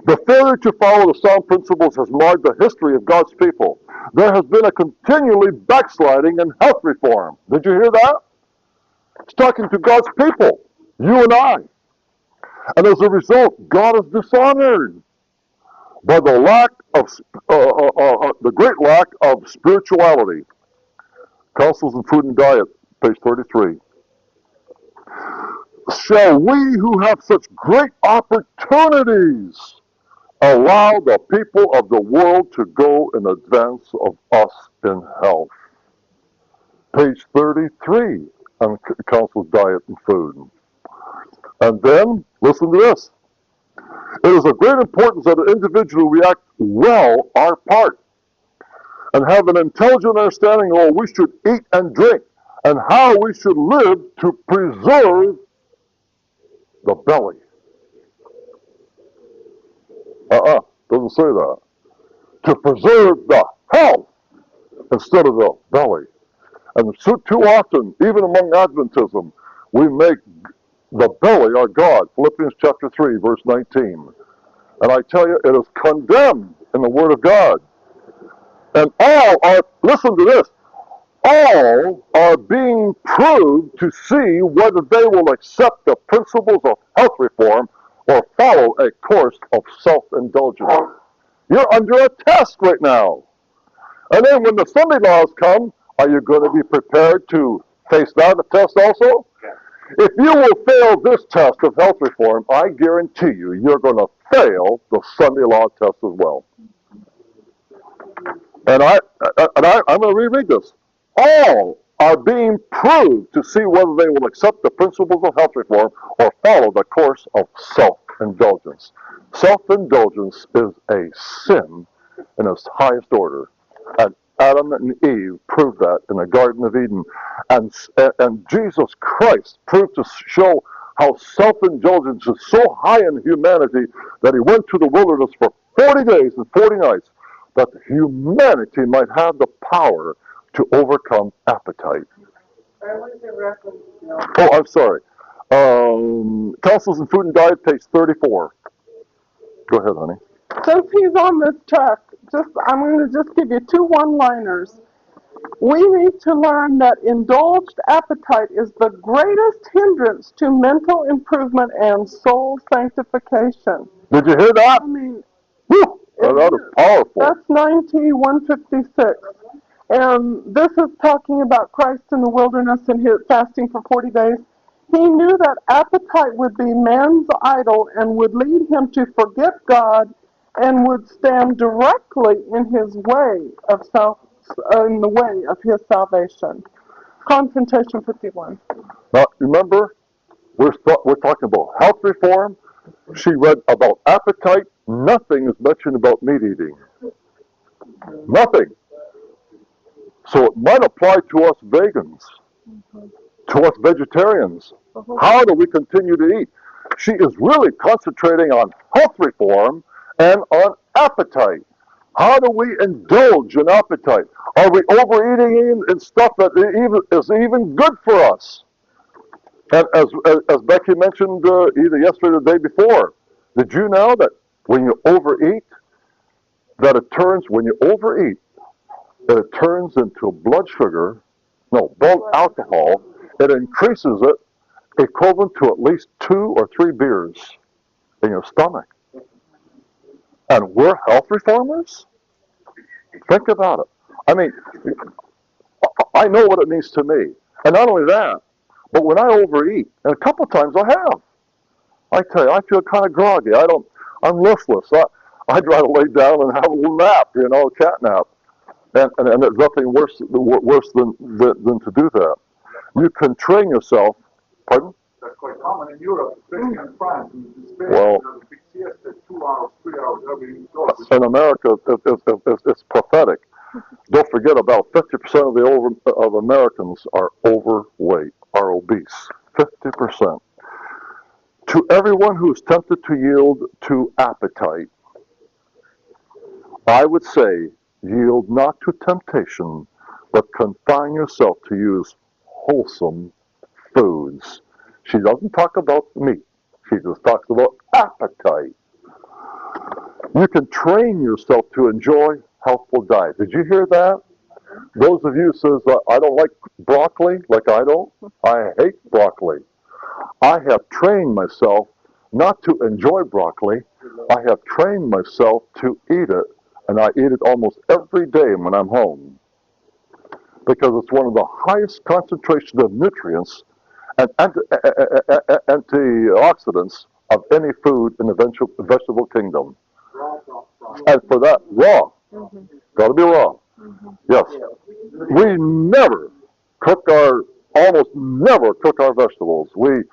The failure to follow the sound principles has marred the history of God's people. There has been a continually backsliding in health reform. Did you hear that? It's talking to God's people, you and I. And as a result, God is dishonored by the great lack of spirituality. Counsels in Food and Diet, page 33. Shall we who have such great opportunities allow the people of the world to go in advance of us in health? Page 33 on Counsels, Diet, and Food. And then, listen to this. It is of great importance that an individual react well our part and have an intelligent understanding of what we should eat and drink and how we should live to preserve the belly. Doesn't say that. To preserve the health instead of the belly. And so too often, even among Adventism, we make the belly our God. Philippians chapter 3, verse 19. And I tell you, it is condemned in the Word of God. And all are, listen to this, all are being proved to see whether they will accept the principles of health reform or follow a course of self-indulgence. You're under a test right now. And then when the Sunday laws come, are you going to be prepared to face that test also? If you will fail this test of health reform, I guarantee you, you're going to fail the Sunday law test as well. And I'm going to reread this. All are being proved to see whether they will accept the principles of health reform or follow the course of self-indulgence. Self-indulgence is a sin in its highest order. And Adam and Eve proved that in the Garden of Eden. And Jesus Christ proved to show how self-indulgence is so high in humanity that he went to the wilderness for 40 days and 40 nights that humanity might have the power to overcome appetite. Oh, I'm sorry. Counsels in Food and Diet, page 34. Go ahead, honey. Since he's on this track, I'm going to just give you 2 one-liners. We need to learn that indulged appetite is the greatest hindrance to mental improvement and soul sanctification. Did you hear that? I mean, whew, that is powerful. That's 9156. And this is talking about Christ in the wilderness and his fasting for 40 days. He knew that appetite would be man's idol and would lead him to forget God and would stand directly in his way of in the way of his salvation. Confrontation 51. Now, remember, we're talking about health reform. She read about appetite. Nothing is mentioned about meat eating. Nothing. So it might apply to us vegans, to us vegetarians. How do we continue to eat? She is really concentrating on health reform and on appetite. How do we indulge in appetite? Are we overeating in stuff that is even good for us? And as Becky mentioned either yesterday or the day before, did you know that when you overeat, it turns into blood alcohol. It increases it equivalent to at least 2 or 3 beers in your stomach. And we're health reformers? Think about it. I mean, I know what it means to me. And not only that, but when I overeat, and a couple times I have, I tell you, I feel kind of groggy. I'm listless. I'd rather lay down and have a little nap, a cat nap. And there's nothing worse than to do that. You can train yourself. Pardon? That's quite common in Europe, especially in France. In Spain, well, the big siesta, 2 hours, 3 hours every day. In America, it's pathetic. Don't forget, about 50% of Americans are overweight, are obese. 50%. To everyone who is tempted to yield to appetite, I would say, yield not to temptation, but confine yourself to use wholesome foods. She doesn't talk about meat. She just talks about appetite. You can train yourself to enjoy healthful diet. Did you hear that? Those of you says, I don't like broccoli, like I don't. I hate broccoli. I have trained myself not to enjoy broccoli. I have trained myself to eat it, and I eat it almost every day when I'm home because it's one of the highest concentrations of nutrients and antioxidants of any food in the vegetable kingdom. And for that, raw. Got to be raw. Yes. We almost never cook our vegetables. We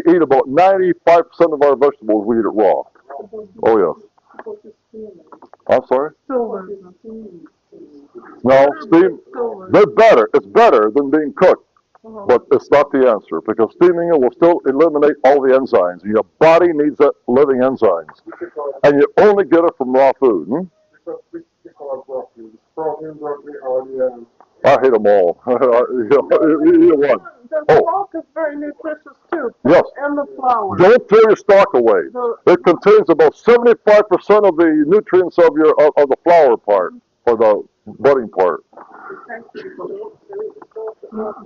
eat about 95% of our vegetables, we eat it raw. Oh, yes. I'm sorry? No, steam, they're better. It's better than being cooked. But it's not the answer, because steaming it will still eliminate all the enzymes. Your body needs that living enzymes. And you only get it from raw food. I hate them all. Either one. The stalk is very nutritious too. Yes. And the flour. Don't throw your stalk away. It contains about 75% of the nutrients of the flour part, or the budding part.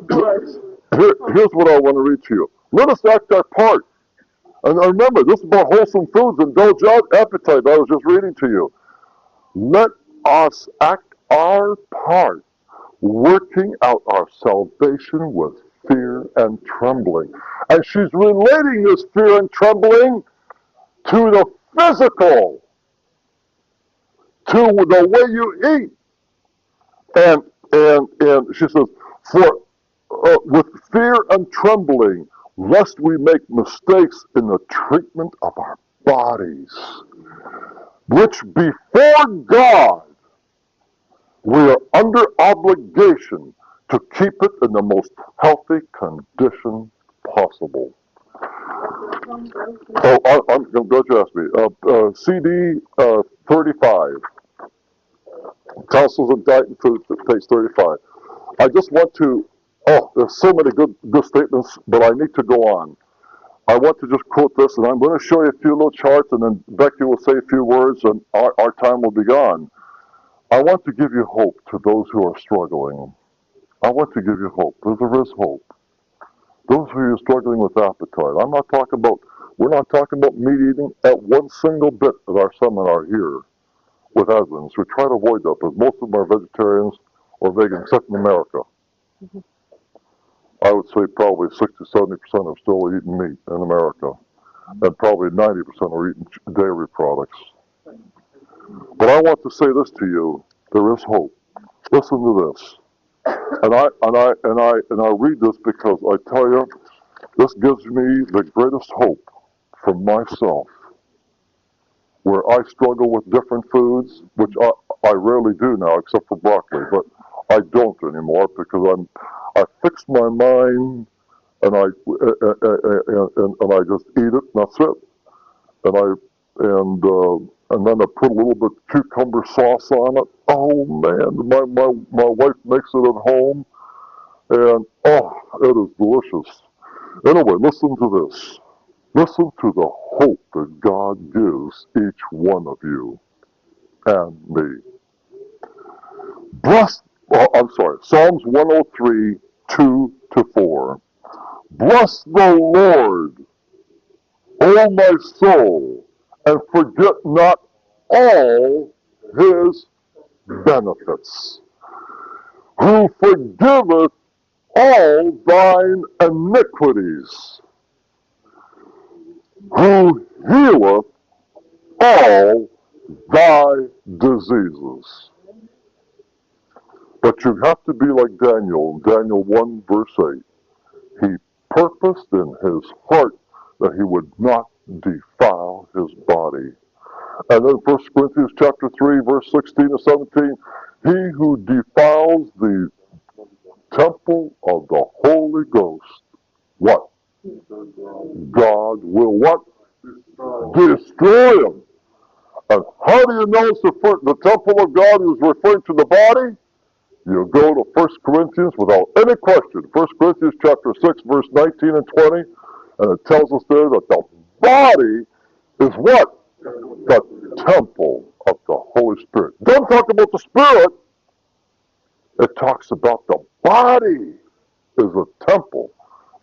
Here's what I want to read to you. Let us act our part. And remember, this is about wholesome foods. Indulge our appetite. I was just reading to you. Let us act our part, working out our salvation with fear and trembling. And she's relating this fear and trembling to the physical, to the way you eat. And she says, for with fear and trembling, lest we make mistakes in the treatment of our bodies, which before God we are under obligation to keep it in the most healthy condition possible. Oh, I'm glad you asked me. CD 35, Counsels in Diet and Food, page 35. I just want to, there's so many good statements, but I need to go on. I want to just quote this, and I'm going to show you a few little charts, and then Becky will say a few words, and our time will be gone. I want to give you hope to those who are struggling. I want to give you hope. There is hope. Those who are struggling with appetite. We're not talking about meat eating at one single bit of our seminar here with Evans. We try to avoid that, because most of them are vegetarians or vegan, except in America. I would say probably 60-70% are still eating meat in America, and probably 90% are eating dairy products. But I want to say this to you: there is hope. Listen to this, and I read this because I tell you, this gives me the greatest hope for myself. Where I struggle with different foods, which I rarely do now, except for broccoli, but I don't anymore because I fixed my mind and I just eat it. And that's it. And then I put a little bit of cucumber sauce on it. Oh man, my wife makes it at home, and it is delicious. Anyway, listen to this. Listen to the hope that God gives each one of you and me. Psalms 103, 2-4. Bless the Lord, O my soul, and forget not all his benefits, who forgiveth all thine iniquities, who healeth all thy diseases. But you have to be like Daniel, Daniel 1 verse 8. He purposed in his heart that he would not defile his body. And then 1 Corinthians chapter 3 verse 16 and 17, he who defiles the temple of the Holy Ghost, what? God will what? Destroy him. And how do you know the temple of God is referring to the body? You go to 1 Corinthians without any question. 1 Corinthians chapter 6, verse 19 and 20. And it tells us there that the body is what? The temple of the Holy Spirit. Don't talk about the Spirit. It talks about the body is a temple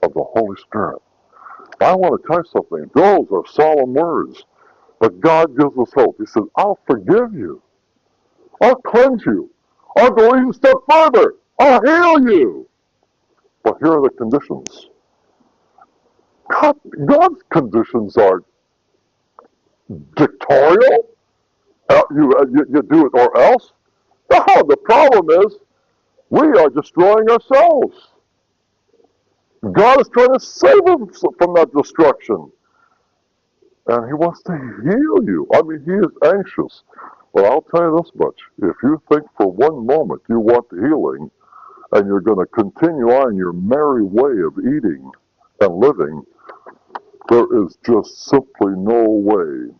of the Holy Spirit. I want to tell you something. Those are solemn words. But God gives us hope. He says, I'll forgive you. I'll cleanse you. I'll go even a step further. I'll heal you. But here are the conditions. God's conditions are dictatorial. You do it or else. No, the problem is we are destroying ourselves. God is trying to save us from that destruction. And he wants to heal you. I mean, he is anxious. But I'll tell you this much. If you think for one moment you want healing and you're going to continue on your merry way of eating and living, there is just simply no way.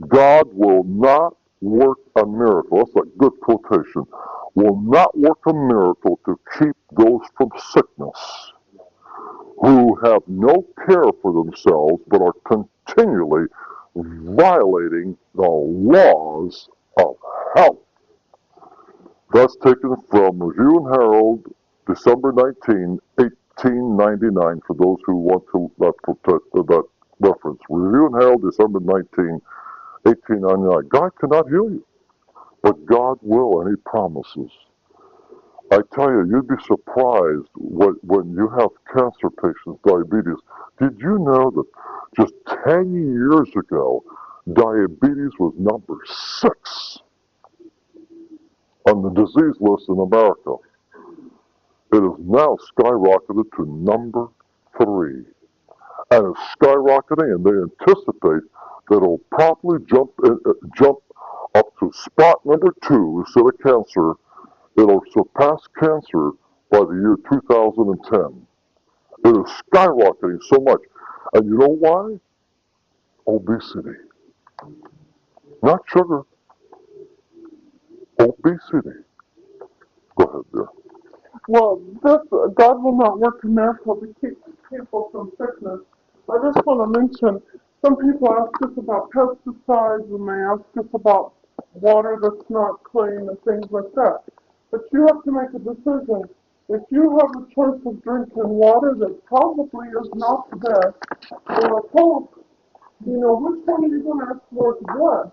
God will not work a miracle. That's a good quotation. Will not work a miracle to keep those from sickness who have no care for themselves but are continually violating the laws of health. That's taken from Review and Herald, December 19, 1899, for those who want to that reference. Review and Herald, December 19, 1899. God cannot heal you, but God will, and he promises. I tell you, you'd be surprised when you have cancer patients, diabetes. Did you know that just 10 years ago, diabetes was number 6 on the disease list in America? It is now skyrocketed to number 3. And it's skyrocketing, and they anticipate that it'll probably jump up to spot number 2 instead of cancer. It'll surpass cancer by the year 2010. It is skyrocketing so much. And you know why? Obesity. Not sugar. Obesity. Go ahead there. Well, this God will not work a miracle to keep people from sickness. I just want to mention, some people ask us about pesticides and they ask us about water that's not clean and things like that. But you have to make a decision. If you have a choice of drinking water that probably is not the best, or a Coke, which one are you going to ask for to bless?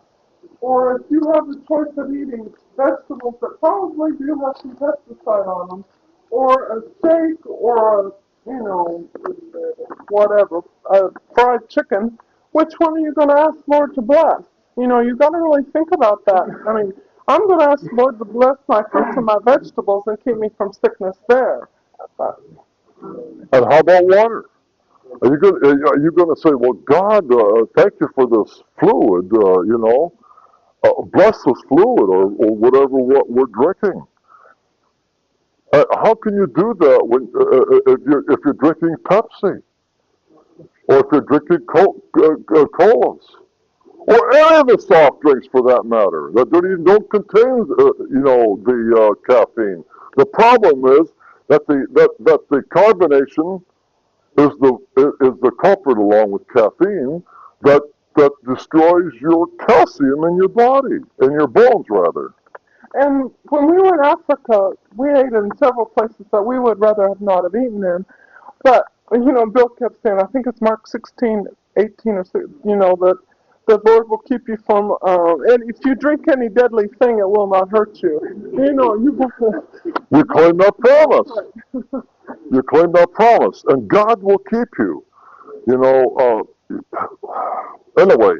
Or if you have the choice of eating vegetables that probably do have some pesticide on them, or a steak, or a, whatever, a fried chicken, which one are you going to ask Lord to bless? You've got to really think about that. I mean, I'm going to ask Lord to bless my fruits and my vegetables and keep me from sickness there. But, And how about water? Are you going to say, well, God, thank you for this fluid, bless this fluid or whatever what we're drinking? How can you do that when if you're drinking Pepsi or if you're drinking colas or any of the soft drinks for that matter that don't contain the caffeine? The problem is that the carbonation is the culprit along with caffeine that destroys your calcium in your body, in your bones rather. and when we were in Africa, we ate in several places that we would rather have not have eaten in. But, Bill kept saying, I think it's Mark 16:18 or so, that the Lord will keep you from, and if you drink any deadly thing, it will not hurt you. You claim that promise. You claim that promise, and God will keep you. Anyway,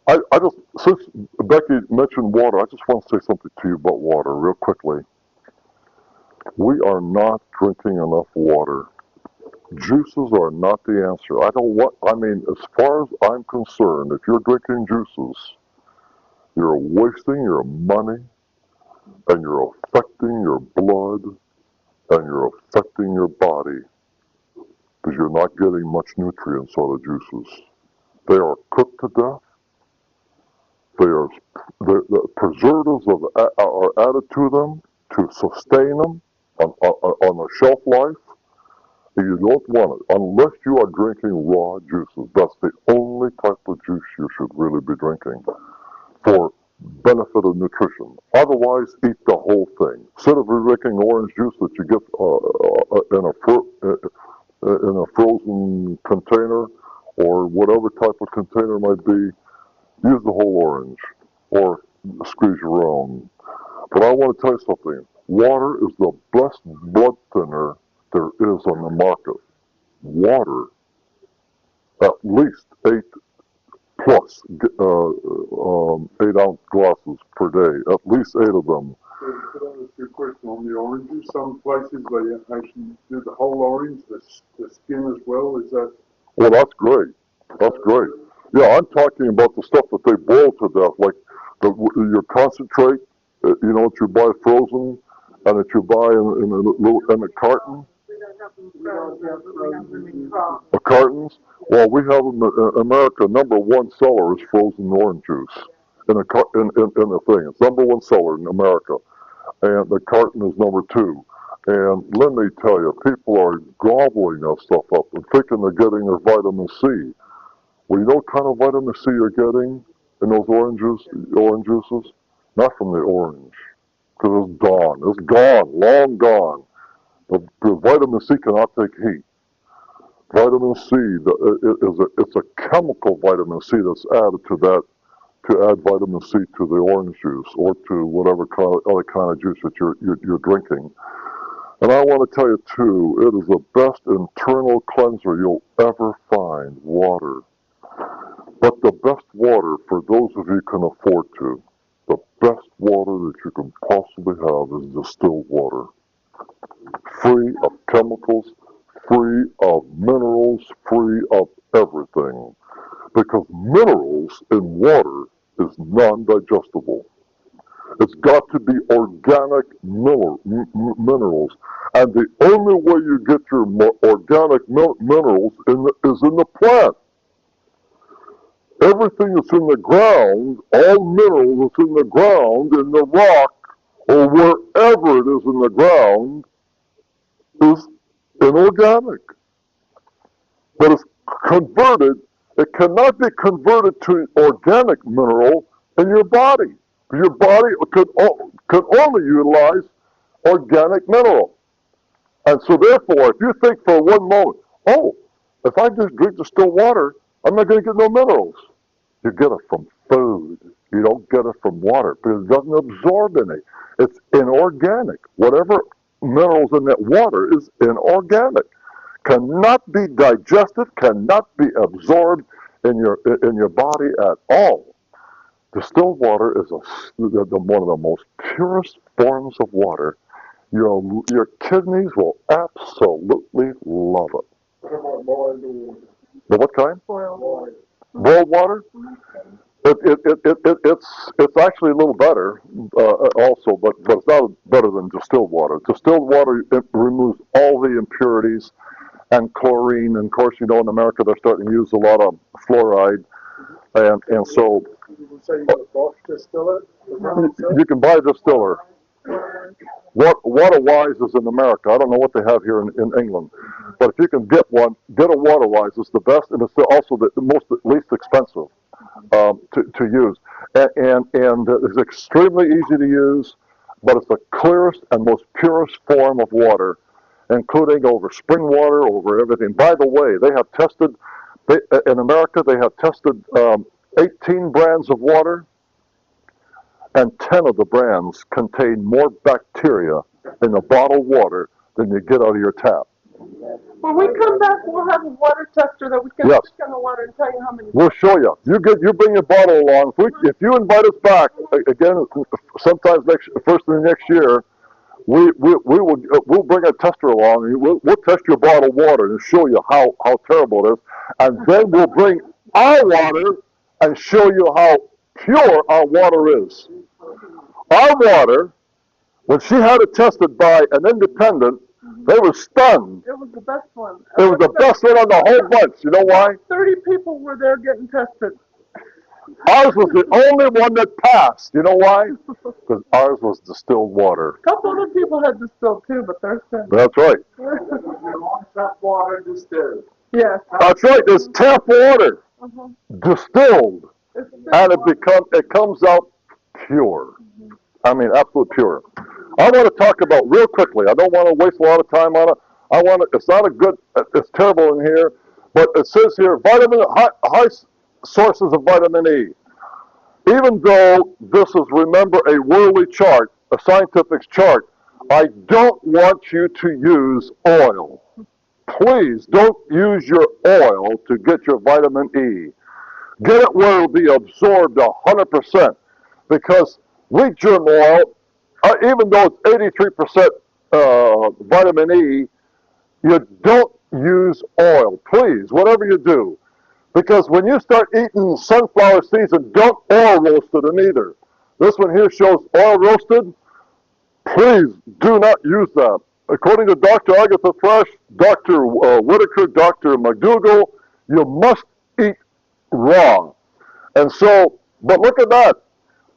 I just, since Becky mentioned water, I just want to say something to you about water real quickly. We are not drinking enough water. Juices are not the answer. As far as I'm concerned, if you're drinking juices, you're wasting your money, and you're affecting your blood, and you're affecting your body, because you're not getting much nutrients out of juices. They are cooked to death. The preservatives are added to them to sustain them on a shelf life. You don't want it unless you are drinking raw juices. That's the only type of juice you should really be drinking for benefit of nutrition. Otherwise, eat the whole thing. Instead of drinking orange juice that you get in a frozen container or whatever type of container it might be, use the whole orange or squeeze your own. But I want to tell you something. Water is the best blood thinner there is on the market. Water, at least 8 plus 8-ounce glasses per day, at least 8 of them. So could I ask you a question on the oranges? Some places they actually do the whole orange, the skin as well. Is that? Well, that's great. That's great. Yeah, I'm talking about the stuff that they boil to death, like your concentrate, you know, that you buy frozen and that you buy in a carton. The cartons. Well, we have in America, number one seller is frozen orange juice in a thing. It's number one seller in America, and the carton is number 2. And let me tell you, people are gobbling that stuff up and thinking they're getting their vitamin C. Well, you know what kind of vitamin C you're getting in those orange juices? Not from the orange, because it's gone. It's gone, long gone. The vitamin C cannot take heat. Vitamin C it's a chemical vitamin C that's added to that to add vitamin C to the orange juice or to whatever other kind of juice that you're drinking. And I want to tell you too, it is the best internal cleanser you'll ever find, water. But the best water, for those of you who can afford to, the best water that you can possibly have is distilled water. Free of chemicals, free of minerals, free of everything. Because minerals in water is non-digestible. It's got to be organic minerals. And the only way you get your organic minerals is in the plant. Everything that's in the ground, all minerals that's in the ground, in the rock, or wherever it is in the ground, is inorganic. But it's converted, it cannot be converted to organic mineral in your body. Your body could only utilize organic mineral. And so therefore, if you think for one moment, oh, if I just drink distilled water, I'm not going to get no minerals. You get it from food. You don't get it from water because it doesn't absorb any. It's inorganic. Whatever minerals in that water is inorganic. Cannot be digested, cannot be absorbed in your body at all. Distilled water is one of the most purest forms of water. Your kidneys will absolutely love it. What about boiled water? The what kind? Boiled. Boiled water? It's actually a little better also, but it's not better than distilled water. Distilled water, it removes all the impurities and chlorine. And of course, you know, in America they're starting to use a lot of fluoride, and so You say you got a Bosch distiller? you can buy a distiller. Water-wise is in America. I don't know what they have here in England, but if you can get one, get a Water-wise. It's the best, and it's also the least expensive to use, and it's extremely easy to use. But it's the clearest and most purest form of water, including over spring water, over everything. By the way, they have tested in America. They have tested 18 brands of water. And 10 of the brands contain more bacteria in the bottled water than you get out of your tap. When we come back, we'll have a water tester that we can Yes. stick on the water and tell you how many. We'll show you. You bring your bottle along. If you invite us back again, sometimes first of the next year, we'll bring a tester along. And we'll test your bottled water and show you how terrible it is, and then we'll bring our water and show you how pure our water is. Our water, when she had it tested by an independent, they were stunned. It was the best one. It was the best one on the whole bunch. You know why? 30 people were there getting tested. Ours was the only one that passed. You know why? Because ours was distilled water. A couple other people had distilled too, but they're still. That's right. Tap water distilled. Yes. That's right. It's tap water, Uh-huh. distilled, It's and it comes out pure. I mean, absolute pure. I want to talk about real quickly. I don't want to waste a lot of time on it. I want to. It's not a good. It's terrible in here, but it says here high sources of vitamin E. Even though this is, remember, a worldly chart, a scientific chart, I don't want you to use oil. Please don't use your oil to get your vitamin E. Get it where it'll be absorbed 100%. Because wheat germ oil, even though it's 83% vitamin E, you don't use oil. Please, whatever you do. Because when you start eating sunflower seeds, and don't oil roast it either. This one here shows oil roasted. Please do not use that. According to Dr. Agatha Fresh, Dr. Whitaker, Dr. McDougall, you must eat raw. And so, but look at that.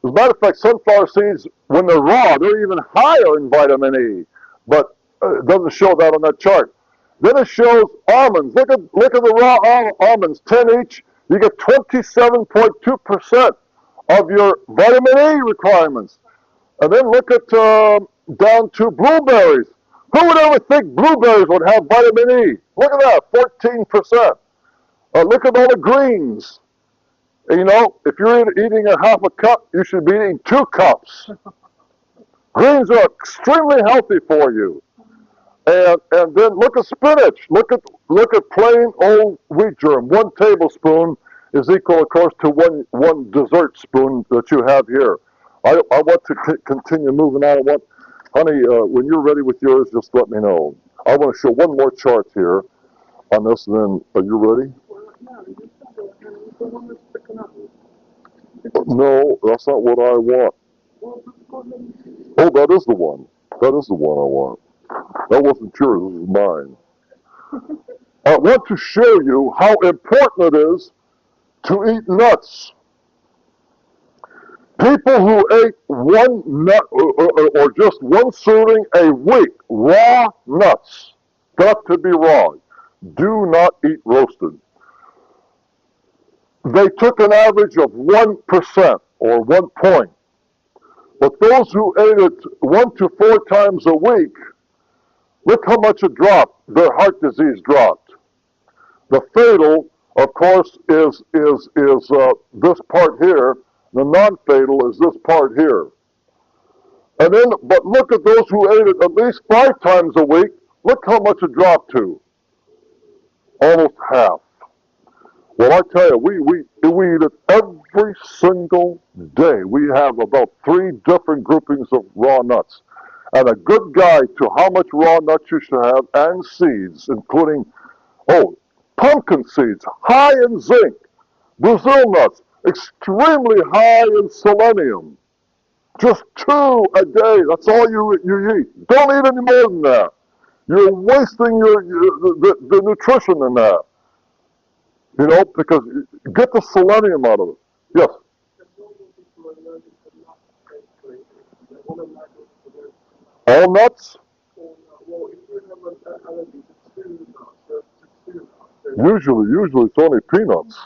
As a matter of fact, sunflower seeds, when they're raw, they're even higher in vitamin E. But it doesn't show that on that chart. Then it shows almonds. Look at the raw almonds, 10 each. You get 27.2% of your vitamin E requirements. And then look at down to blueberries. Who would ever think blueberries would have vitamin E? Look at that, 14%. Look at all the greens. You know, if you're eating a half a cup, you should be eating 2 cups. Greens are extremely healthy for you. And then look at spinach. Look at plain old wheat germ. 1 tablespoon is equal, of course, to one dessert spoon that you have here. I want to continue moving on. Honey, when you're ready with yours, just let me know. I want to show one more chart here on this, and then, are you ready? No, that's not what I want. Oh, that is the one. That is the one I want. That wasn't yours, this is mine. I want to show you how important it is to eat nuts. People who ate one nut or just one serving a week, raw nuts, got to be raw. Do not eat roasted. They took an average of 1% or 1 point. But those who ate it 1 to 4 times a week, look how much it dropped. Their heart disease dropped. The fatal, of course, is this part here. The non-fatal is this part here. And then, but look at those who ate it at least 5 times a week. Look how much it dropped to. Almost half. Well, I tell you, we eat it every single day. We have about 3 different groupings of raw nuts. And a good guide to how much raw nuts you should have, and seeds, including, pumpkin seeds, high in zinc. Brazil nuts, extremely high in selenium. Just 2 a day. That's all you eat. Don't eat any more than that. You're wasting the nutrition in that. You know, because get the selenium out of it. Yes. All nuts? Usually it's only peanuts.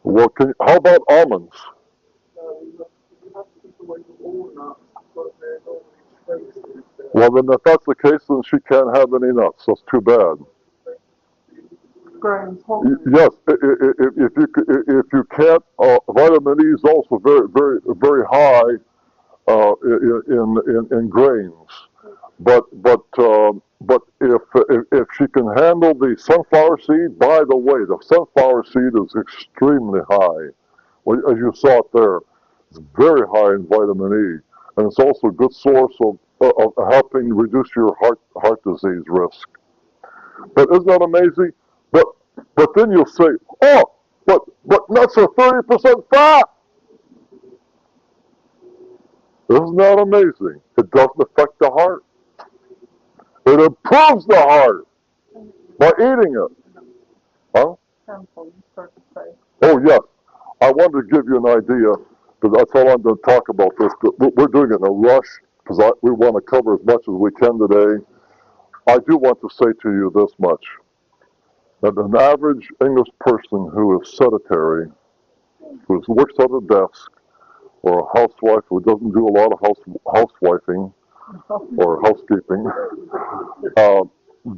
Well, how about almonds? Well, then if that's the case, then she can't have any nuts. That's too bad. Yes, if you can't, vitamin E is also very, very, very high in grains. But if she can handle the sunflower seed, by the way, the sunflower seed is extremely high. Well, as you saw it there, it's very high in vitamin E, and it's also a good source of helping reduce your heart disease risk. But isn't that amazing? But then you'll say, oh, but nuts are 30% fat. Isn't that amazing? It doesn't affect the heart. It improves the heart. By eating it. Huh? Oh, yes. I wanted to give you an idea, because that's all I'm going to talk about this, but we're doing it in a rush, because we want to cover as much as we can today. I do want to say to you this much, that an average English person who is sedentary, who works at a desk, or a housewife who doesn't do a lot of housewifing or housekeeping,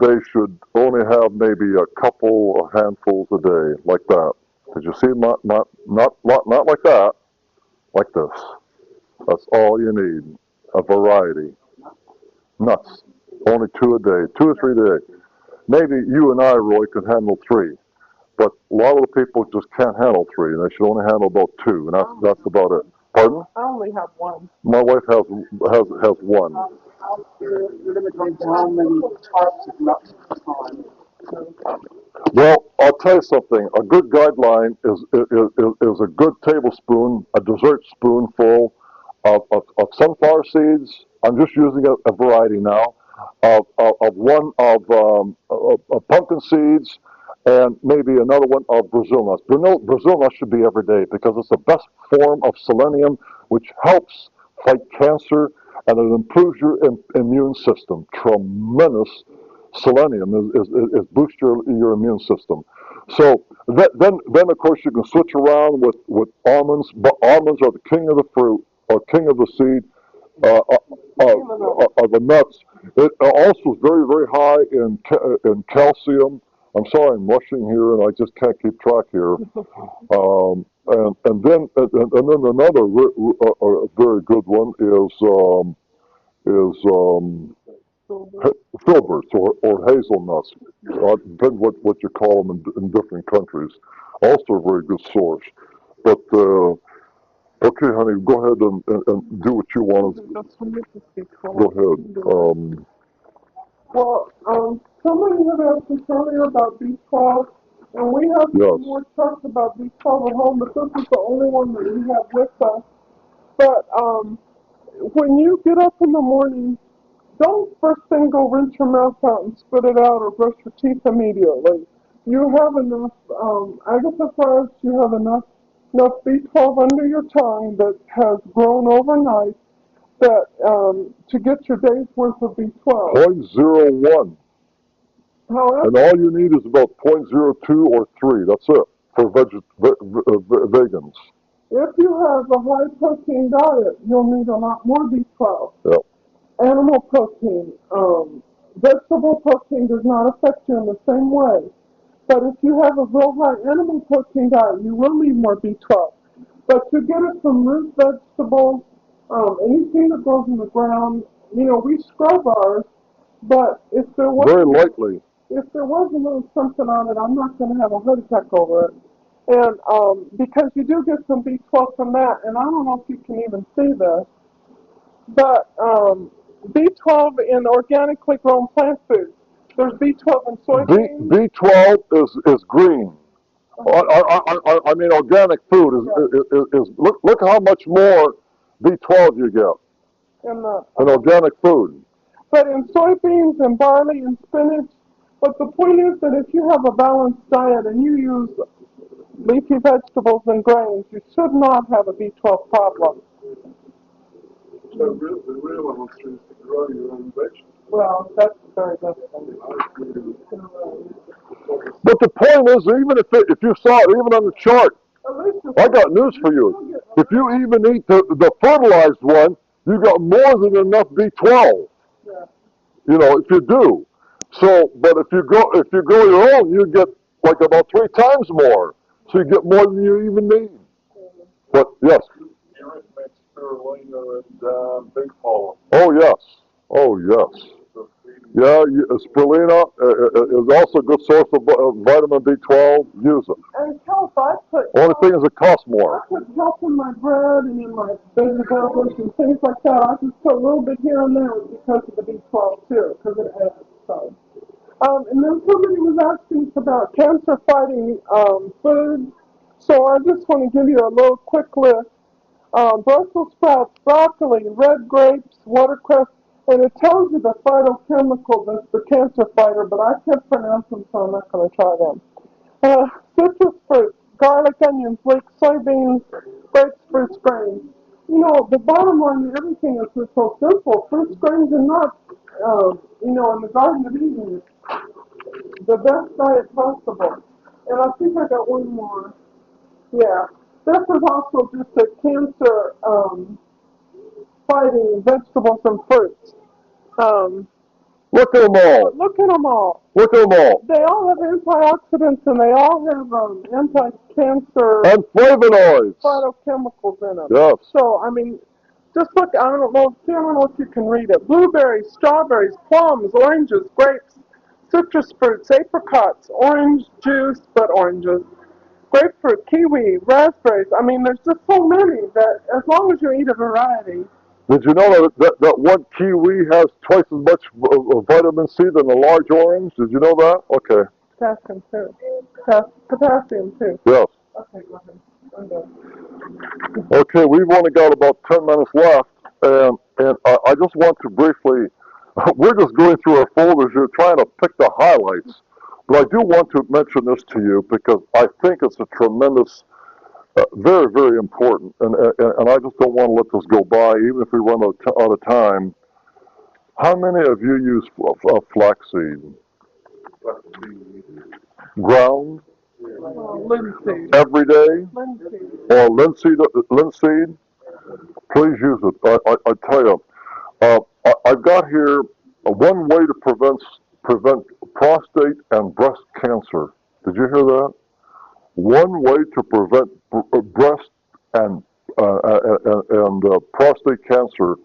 they should only have maybe a couple of handfuls a day, like that. Did you see? Not like that, like this. That's all you need. A variety. Nuts. Only 2 a day, 2 or 3 a day. Maybe you and I, Roy, could handle 3, but a lot of the people just can't handle 3, and they should only handle about 2, and that's about it. Pardon? I only have one. My wife has 1. You're limited to how many types of nuts at a time. Well, I'll tell you something. A good guideline is a good tablespoon, a dessert spoonful of sunflower seeds. I'm just using a variety now. Of pumpkin seeds, and maybe another one of Brazil nuts. Brazil nuts should be every day, because it's the best form of selenium, which helps fight cancer, and it improves your immune system. Tremendous selenium is boosts your immune system. So then of course you can switch around with almonds, but almonds are the king of the fruit, or king of the seed, of the nuts. It also is very, very high in calcium. I'm sorry, I'm rushing here, and I just can't keep track here. And then another very good one is filberts or hazelnuts. Depends what you call them in different countries. Also a very good source. But okay, honey, go ahead and do what you want. Go ahead. Well, somebody had asked us earlier about B12, and we have Yes. some more charts about B12 at home, but this is the only one that we have with us. But when you get up in the morning, don't first thing go rinse your mouth out and spit it out or brush your teeth immediately. You have enough agatha, you have enough B12 under your tongue that has grown overnight that to get your day's worth of B12. 0.01. However, And all you need is about 0.02 or 3. That's it for vegans. if you have a high protein diet, you'll need a lot more B12. Yeah. Animal protein, vegetable protein does not affect you in the same way. But if you have a real high animal protein diet, you will need more B12. But you get it from root vegetables, anything that grows in the ground. We scrub ours, but if there was Very lightly. if there was a little something on it, I'm not going to have a heart attack over it. And because you do get some B12 from that, and I don't know if you can even see this, but B12 in organically grown plant foods. There's B12 in soybeans. B12 is green. I mean, organic food is look how much more B12 you get in organic food. But in soybeans and barley and spinach, but the point is that if you have a balanced diet and you use leafy vegetables and grains, you should not have a B12 problem. So the real answer is to grow your own vegetables. Well, that's very good. But the point is, even if you saw it, even on the chart, I got news for you. If you even eat the fertilized one, you got more than enough B12. Yeah. If you do. So, but if you grow your own, you get like about 3 times more. So you get more than you even need. But yes. Spirulina and big pollen. Oh yes. Oh yes. Yeah, spirulina is also a good source of vitamin B12. Use it. And kelp, I put. Only thing is it costs more. I put kelp in my bread and in my vegetables and things like that. I just put a little bit here and there because of the B12 too, because it adds. So. And then somebody was asking about cancer-fighting foods. So I just want to give you a little quick list. Brussels sprouts, broccoli, red grapes, watercress. And it tells you the phytochemical that's the cancer fighter, but I can't pronounce them, so I'm not going to try them. Citrus fruit, garlic, onions, leeks, soybeans, grapes, fruits, grains. You know, the bottom line of everything is just so simple. Fruits, grains, and nuts, in the Garden of Eden, the best diet possible. And I think I got one more. Yeah. This is also just a cancer fighting vegetables and fruits. Um, Look at them all. Look at them all. Look at them all. They all have antioxidants and they all have anti-cancer And flavonoids. phytochemicals in them. Yes. So, I mean, just look, I don't know if you can read it. Blueberries, strawberries, plums, oranges, grapes, citrus fruits, apricots, orange juice, but oranges, grapefruit, kiwi, raspberries. I mean, there's just so many that as long as you eat a variety. Did you know that one kiwi has twice as much vitamin C than a large orange? Did you know that? Okay. Potassium too. Potassium too. Yes. Okay, go ahead. I'm done. Okay, we've only got about 10 minutes left, and I just want to briefly, we're just going through our folders here trying to pick the highlights, but I do want to mention this to you because I think it's a tremendous, very, very important, and I just don't want to let this go by, even if we run out of time. How many of you use flaxseed? Ground? Linseed. Every day? Linseed. Or linseed? Please use it. I tell you, I've got here one way to prevent prostate and breast cancer. Did you hear that? One way to prevent breast and prostate cancer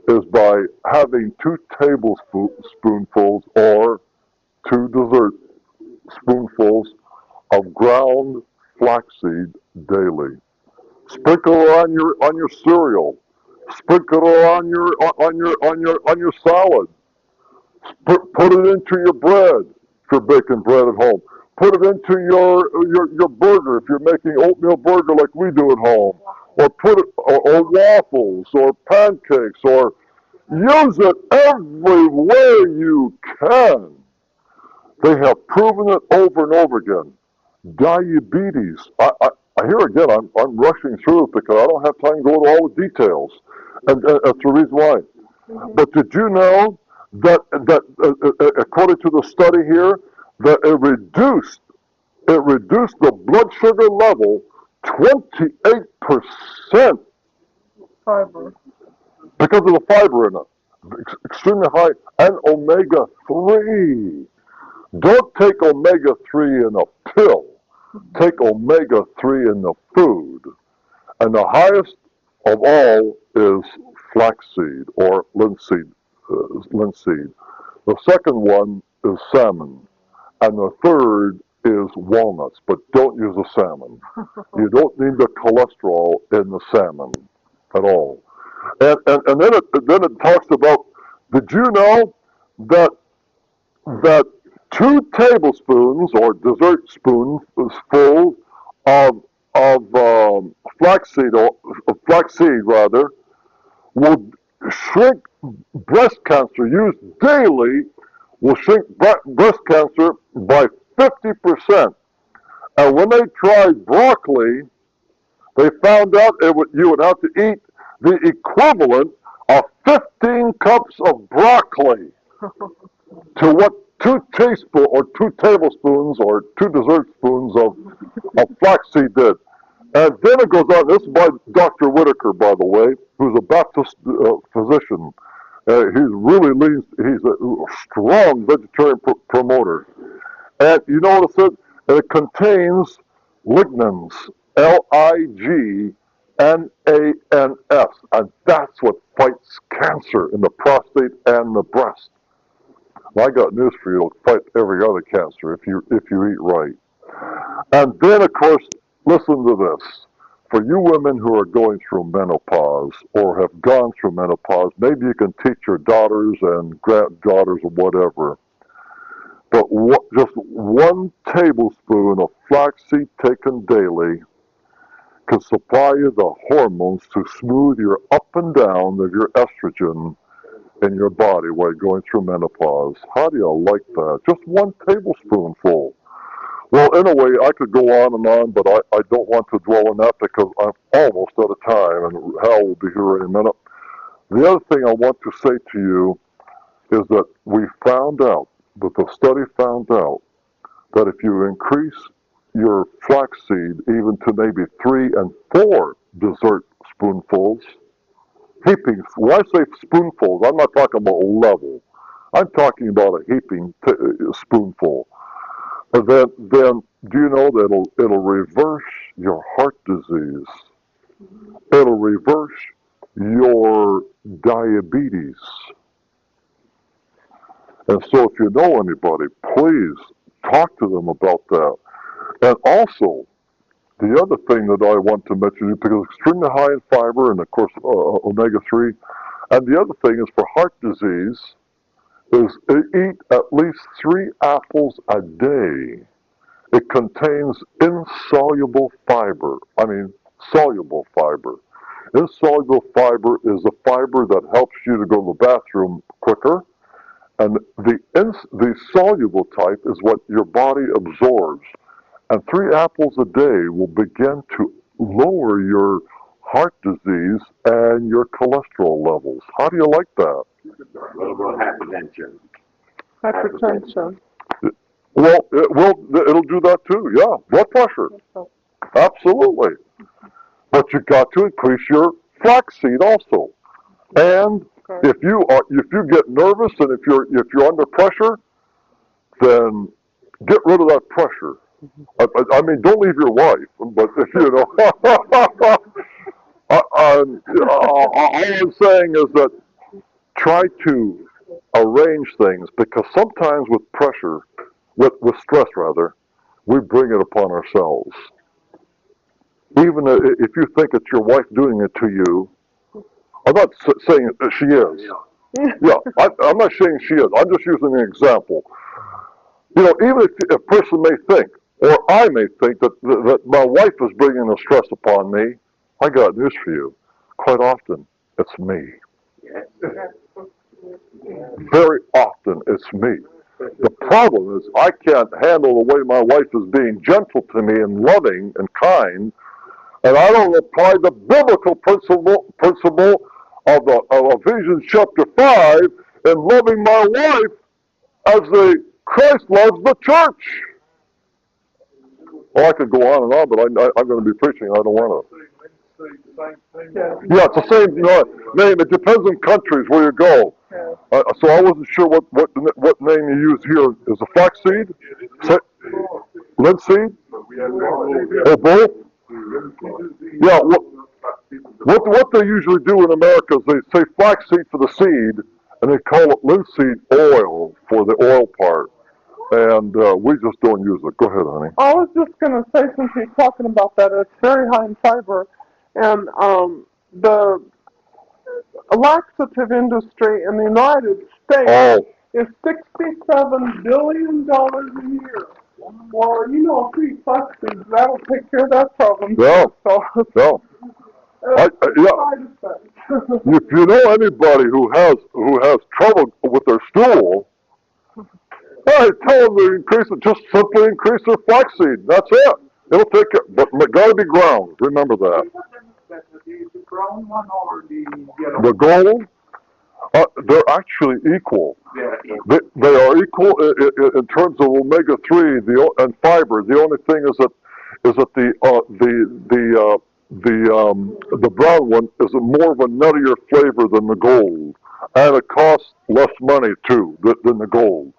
is by having 2 tablespoonfuls or 2 dessert spoonfuls of ground flaxseed daily. Sprinkle it on your cereal. Sprinkle it on your salad. Put it into your bread if you're baking bread at home. Put it into your burger if you're making oatmeal burger like we do at home. Or put it or waffles or pancakes or use it every way you can. They have proven it over and over again. Diabetes. I hear again, I'm rushing through it because I don't have time to go into all the details. And that's the reason why. But did you know that according to the study here, that it reduced the blood sugar level 28% Fiber. because of the fiber in it. Extremely high. And omega-3. Don't take omega-3 in a pill. Take omega-3 in the food. And the highest of all is flaxseed or linseed. The second one is salmon. And the third is walnuts. But don't use the salmon. You don't need the cholesterol in the salmon at all. And then it talks about, did you know that 2 tablespoons or dessert spoonfuls of flaxseed will shrink breast cancer used daily will shrink breast cancer by 50%. And when they tried broccoli, they found out you would have to eat the equivalent of 15 cups of broccoli to what 2 tablespoons or 2 dessert spoons of flaxseed did. And then it goes on, this is by Dr. Whitaker, by the way, who's a Baptist physician. He's a strong vegetarian promoter. And you know what it said? And it contains lignans, Lignans, and that's what fights cancer in the prostate and the breast. I got news for you. It'll fight every other cancer if you eat right. And then, of course, listen to this. For you women who are going through menopause or have gone through menopause, maybe you can teach your daughters and granddaughters or whatever. But just 1 tablespoon of flaxseed taken daily can supply you the hormones to smooth your up and down of your estrogen in your body while you're going through menopause. How do you like that? Just 1 tablespoonful. Well, in a way, I could go on, but I don't want to dwell on that because I'm almost out of time, and Hal will be here in a minute. The other thing I want to say to you is that we found out, that the study found out, that if you increase your flaxseed even to maybe 3 and 4 dessert spoonfuls, heaping, when I say spoonfuls, I'm not talking about a level. I'm talking about a heaping spoonful. And then do you know that it'll reverse your heart disease? It'll reverse your diabetes. And so if you know anybody, please talk to them about that. And also, the other thing that I want to mention, because it's extremely high in fiber and, of course, omega-3. And the other thing is for heart disease, is eat at least 3 apples a day. It contains insoluble fiber. I mean, soluble fiber. Insoluble fiber is the fiber that helps you to go to the bathroom quicker. And the soluble type is what your body absorbs. And 3 apples a day will begin to lower your heart disease and your cholesterol levels. How do you like that? A little bit of hypertension. Hypertension. Well, it'll do that too. Yeah, blood pressure. Absolutely. But you got to increase your flaxseed also. And if you get nervous and if you're under pressure, then get rid of that pressure. I mean, don't leave your wife, but if you know, all I'm saying is that try to arrange things, because sometimes with pressure, with stress rather, we bring it upon ourselves. Even if you think it's your wife doing it to you, I'm not saying that she is. Yeah, I'm not saying she is. I'm just using an example. You know, even if a person may think, or I may think that my wife is bringing the stress upon me, I got news for you. Quite often, it's me. Very often, it's me. The problem is I can't handle the way my wife is being gentle to me and loving and kind, and I don't apply the biblical principle of Ephesians chapter 5 in loving my wife as Christ loves the church. Well, I could go on, but I'm going to be preaching. I don't want to. Yeah, it's the same name. It depends on countries where you go. So I wasn't sure what name you use here. Is it flaxseed? Linseed? Or both? Yeah. What they usually do in America is they say flaxseed for the seed, and they call it linseed oil for the oil part. And we just don't use it. Go ahead, honey. I was just going to say, since you're talking about that, it's very high in fiber, and the laxative industry in the United States is $67 billion a year. Well, you know, a free flaxseed, that'll take care of that problem. Yeah. So, If you know anybody who has trouble with their stool, hey, tell them to increase it. Just simply increase their flaxseed. That's it. It'll take it, but it got to be ground. Remember that. The brown one or the yellow? The gold, they're actually equal. Yeah. They are equal in terms of omega-3 and fiber. The only thing is that the brown one is more of a nuttier flavor than the gold, and it costs less money too than the gold.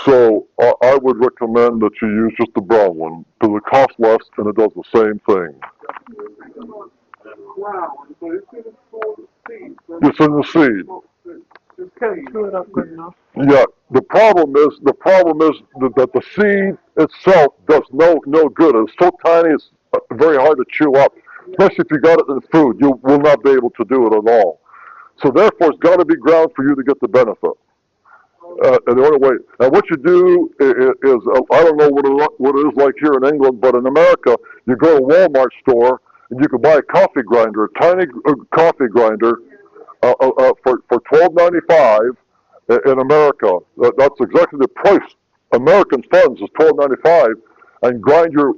So I would recommend that you use just the brown one, because it costs less and it does the same thing. Brown, so it's in the seed. It's in the seed. just can't chew it up good enough. Yeah, the problem is that the seed itself does no good. It's so tiny, it's very hard to chew up. Especially if you got it in food, you will not be able to do it at all. So therefore, it's got to be ground for you to get the benefit. And the only way, and what you do is, I don't know what it is like here in England, but in America, you go to a Walmart store and you can buy a coffee grinder, a tiny coffee grinder, for $12.95 in America. That's exactly the price. American funds is $12.95, and grind your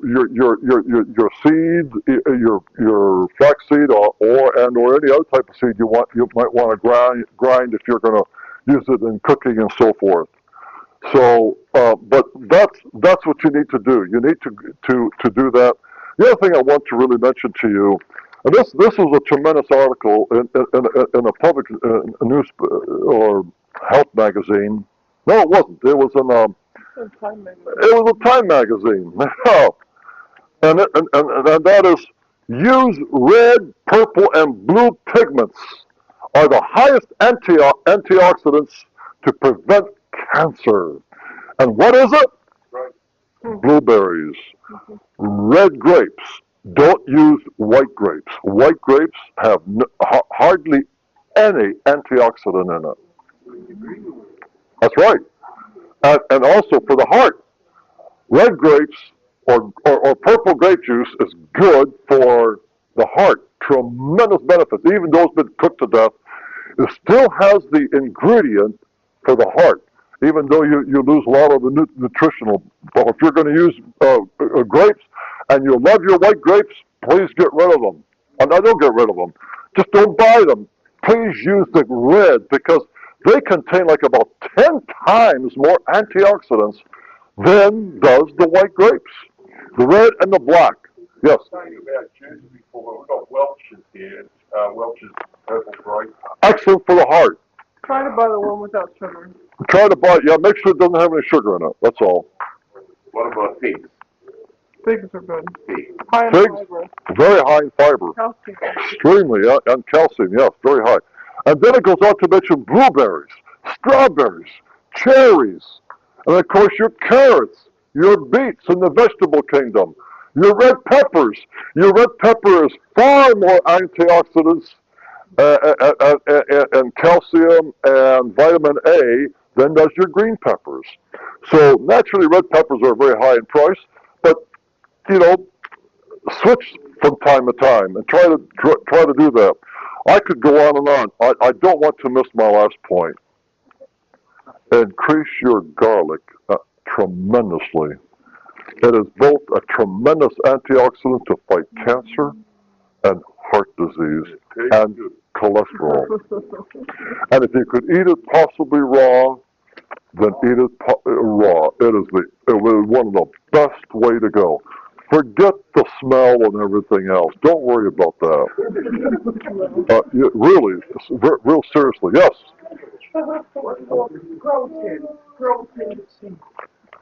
seed, your flaxseed, or any other type of seed you might want to grind if you're going to use it in cooking and so forth. So, but that's what you need to do. You need to do that. The other thing I want to really mention to you, and this was a tremendous article in a public news or health magazine. No, it wasn't. It was in it was a Time magazine. and that is, use red, purple, and blue pigments are the highest antioxidants to prevent cancer. And what is it? Blueberries, red grapes. Don't use white grapes. White grapes have hardly any antioxidant in it. That's right. And also for the heart, red grapes or purple grape juice is good for the heart. Tremendous benefits. Even though it's been cooked to death, it still has the ingredient for the heart. Even though you lose a lot of the nutritional. But if you're going to use grapes and you love your white grapes, please get rid of them. And I don't get rid of them. Just don't buy them. Please use the red, because they contain like about 10 times more antioxidants than does the white grapes. The red and the black. Yes. Talking about Jersey before, we've got Welch's here. Welch's purple grape. Excellent for the heart. Try to buy the one without sugar. Try to buy it. Yeah, make sure it doesn't have any sugar in it. That's all. What about figs? Figs are good. Figs. High in Figs, fiber. very high in fiber. Calcium. Extremely, yeah, and calcium, yes, very high. And then it goes on to mention blueberries, strawberries, cherries, and of course your carrots, your beets in the vegetable kingdom, your red peppers. Your red pepper is far more antioxidants and calcium and vitamin A than does your green peppers. So naturally, red peppers are very high in price, but switch from time to time and try to do that. I could go on and on. I don't want to miss my last point. Increase your garlic tremendously. It is both a tremendous antioxidant to fight cancer and heart disease and cholesterol. And if you could eat it possibly raw, then eat it raw. It is one of the best way to go. Forget the smell and everything else. Don't worry about that. Really, real seriously. Yes.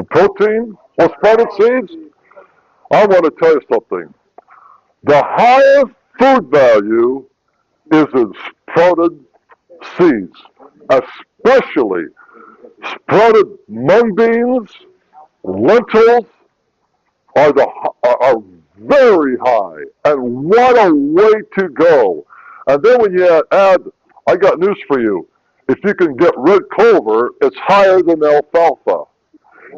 Protein or sprouted seeds? I want to tell you something. The highest food value is in sprouted seeds, especially sprouted mung beans, lentils are very high, and what a way to go! And then when you add, I got news for you. If you can get red clover, it's higher than alfalfa.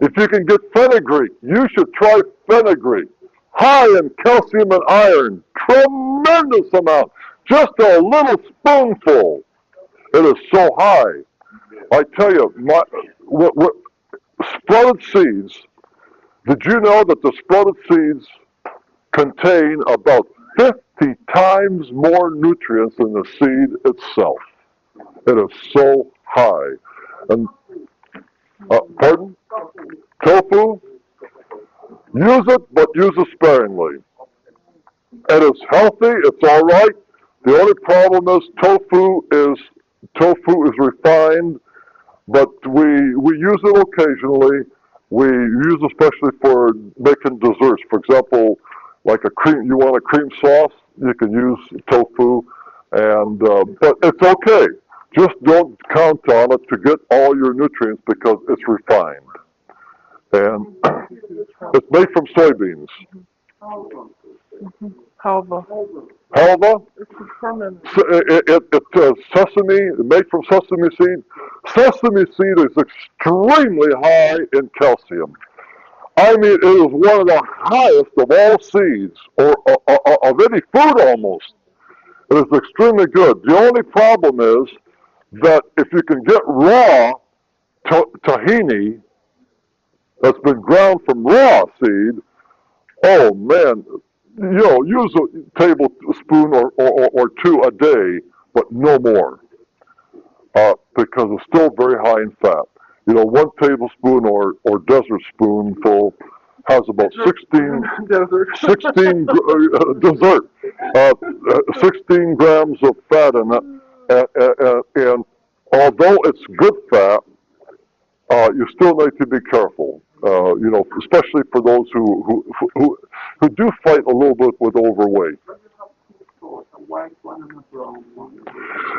If you can get fenugreek, you should try fenugreek. High in calcium and iron, tremendous amount. Just a little spoonful. It is so high. I tell you, sprouted seeds. Did you know that the sprouted seeds contain about 50 times more nutrients than the seed itself? It is so high. And pardon? Tofu? Use it, but use it sparingly. It is healthy. It's all right. The only problem is tofu is refined, but we use it occasionally. We use especially for making desserts. For example, like you want a cream sauce, you can use tofu, and but it's okay. Just don't count on it to get all your nutrients because it's refined. And it's made from soybeans. Halva. Halva? It's fermented. It's sesame, made from sesame seed. Sesame seed is extremely high in calcium. I mean, it is one of the highest of all seeds, or of any food almost. It is extremely good. The only problem is that if you can get raw tahini that's been ground from raw seed, oh man, use a tablespoon or two a day, but no more, because it's still very high in fat. 1 tablespoon or desert spoonful has about 16 dessert, 16 grams of fat in it, and although it's good fat, you still need to be careful. Especially for those who do fight a little bit with overweight.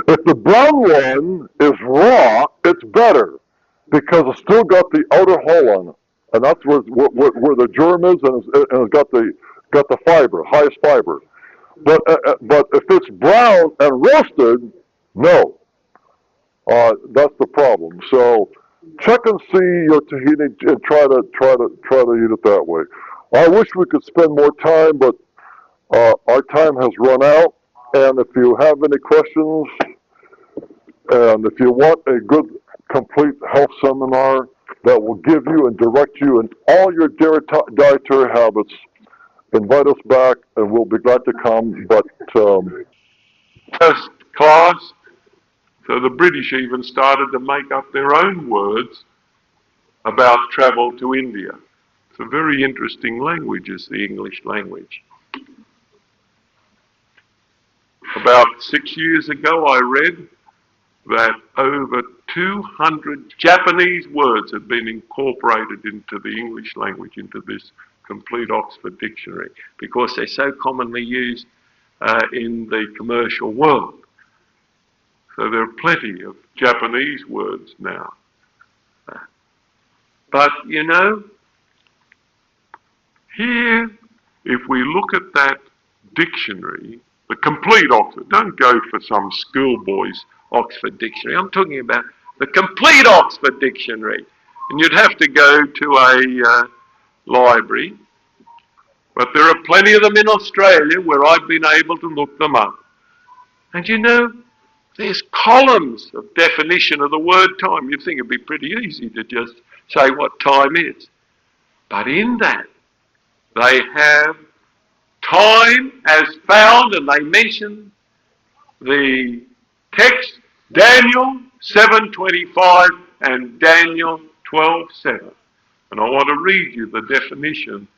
If the brown one is raw, it's better because it's still got the outer hull on it, and that's where the germ is, and it's got the fiber, highest fiber. But if it's brown and roasted, no, that's the problem. So check and see your tahini and try to eat it that way. I wish we could spend more time, but our time has run out. And if you have any questions, and if you want a good, complete health seminar that will give you and direct you in all your dietary habits, invite us back, and we'll be glad to come. But First class, so the British even started to make up their own words about travel to India. It's a very interesting language, is the English language. About 6 years ago, I read that over 200 Japanese words have been incorporated into the English language, into this complete Oxford Dictionary, because they're so commonly used in the commercial world. So there are plenty of Japanese words now. But, here, if we look at that dictionary, the complete Oxford, don't go for some schoolboy's Oxford Dictionary. I'm talking about the complete Oxford Dictionary. And you'd have to go to a library. But there are plenty of them in Australia where I've been able to look them up. And there's columns of definition of the word time. You'd think it'd be pretty easy to just say what time is. But in that, they have time as found, and they mention the text, Daniel 7:25 and Daniel 12:7. And I want to read you the definition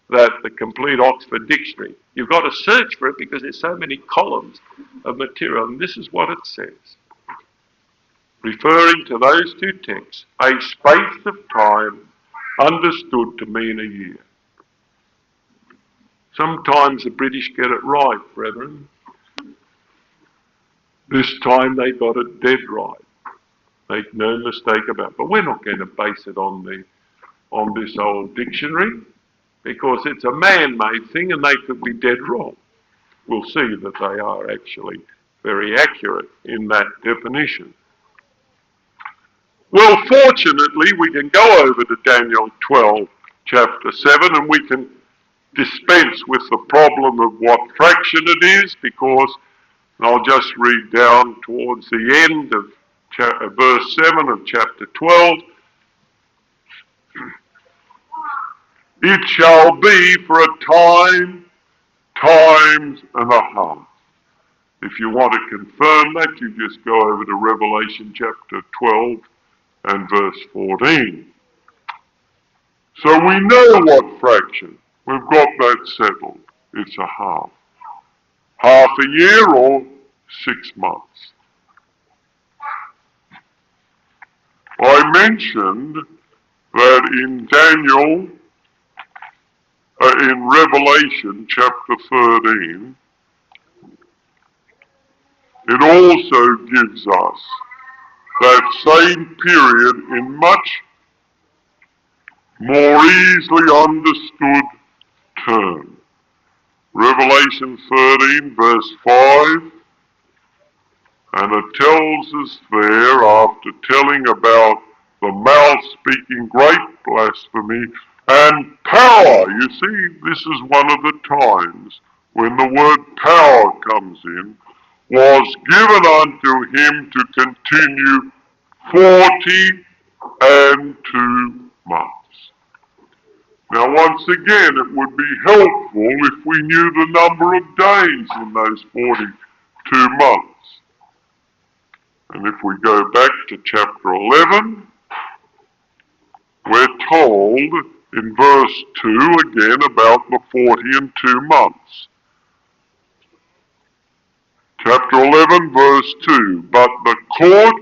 that the complete Oxford Dictionary. You've got to search for it because there's so many columns of material, and this is what it says. Referring to those two texts, a space of time understood to mean a year. Sometimes the British get it right, brethren. This time they got it dead right. Make no mistake about it. But we're not going to base it on this old dictionary, because it's a man-made thing and they could be dead wrong. We'll see that they are actually very accurate in that definition. Well, fortunately, we can go over to Daniel 12, chapter 7, and we can dispense with the problem of what fraction it is, because, and I'll just read down towards the end of verse 7 of chapter 12. It shall be for a time, times and a half. If you want to confirm that, you just go over to Revelation chapter 12 and verse 14. So we know what fraction. We've got that settled. It's a half. Half a year or 6 months. I mentioned that in Daniel, in Revelation chapter 13, it also gives us that same period in much more easily understood term. Revelation 13 verse 5, and it tells us there, after telling about the mouth speaking great blasphemy and power. You see, this is one of the times when the word power comes in, was given unto him to continue 42 months. Now once again, it would be helpful if we knew the number of days in those 42 months. And if we go back to chapter 11, we're told in verse 2 again about the 42 months. Chapter 11, verse 2, but the court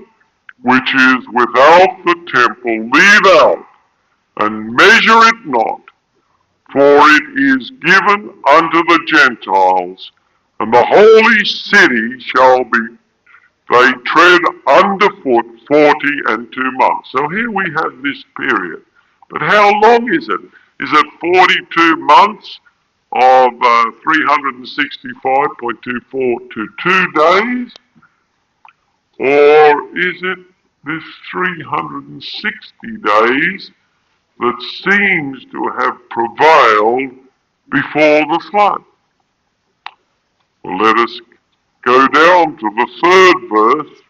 which is without the temple leave out, and measure it not, for it is given unto the Gentiles, and the holy city shall be, they tread underfoot 42 months. So here we have this period. But how long is it? Is it 42 months of 365.24 to 2 days? Or is it this 360 days that seems to have prevailed before the flood? Well, let us go down to the 3rd verse,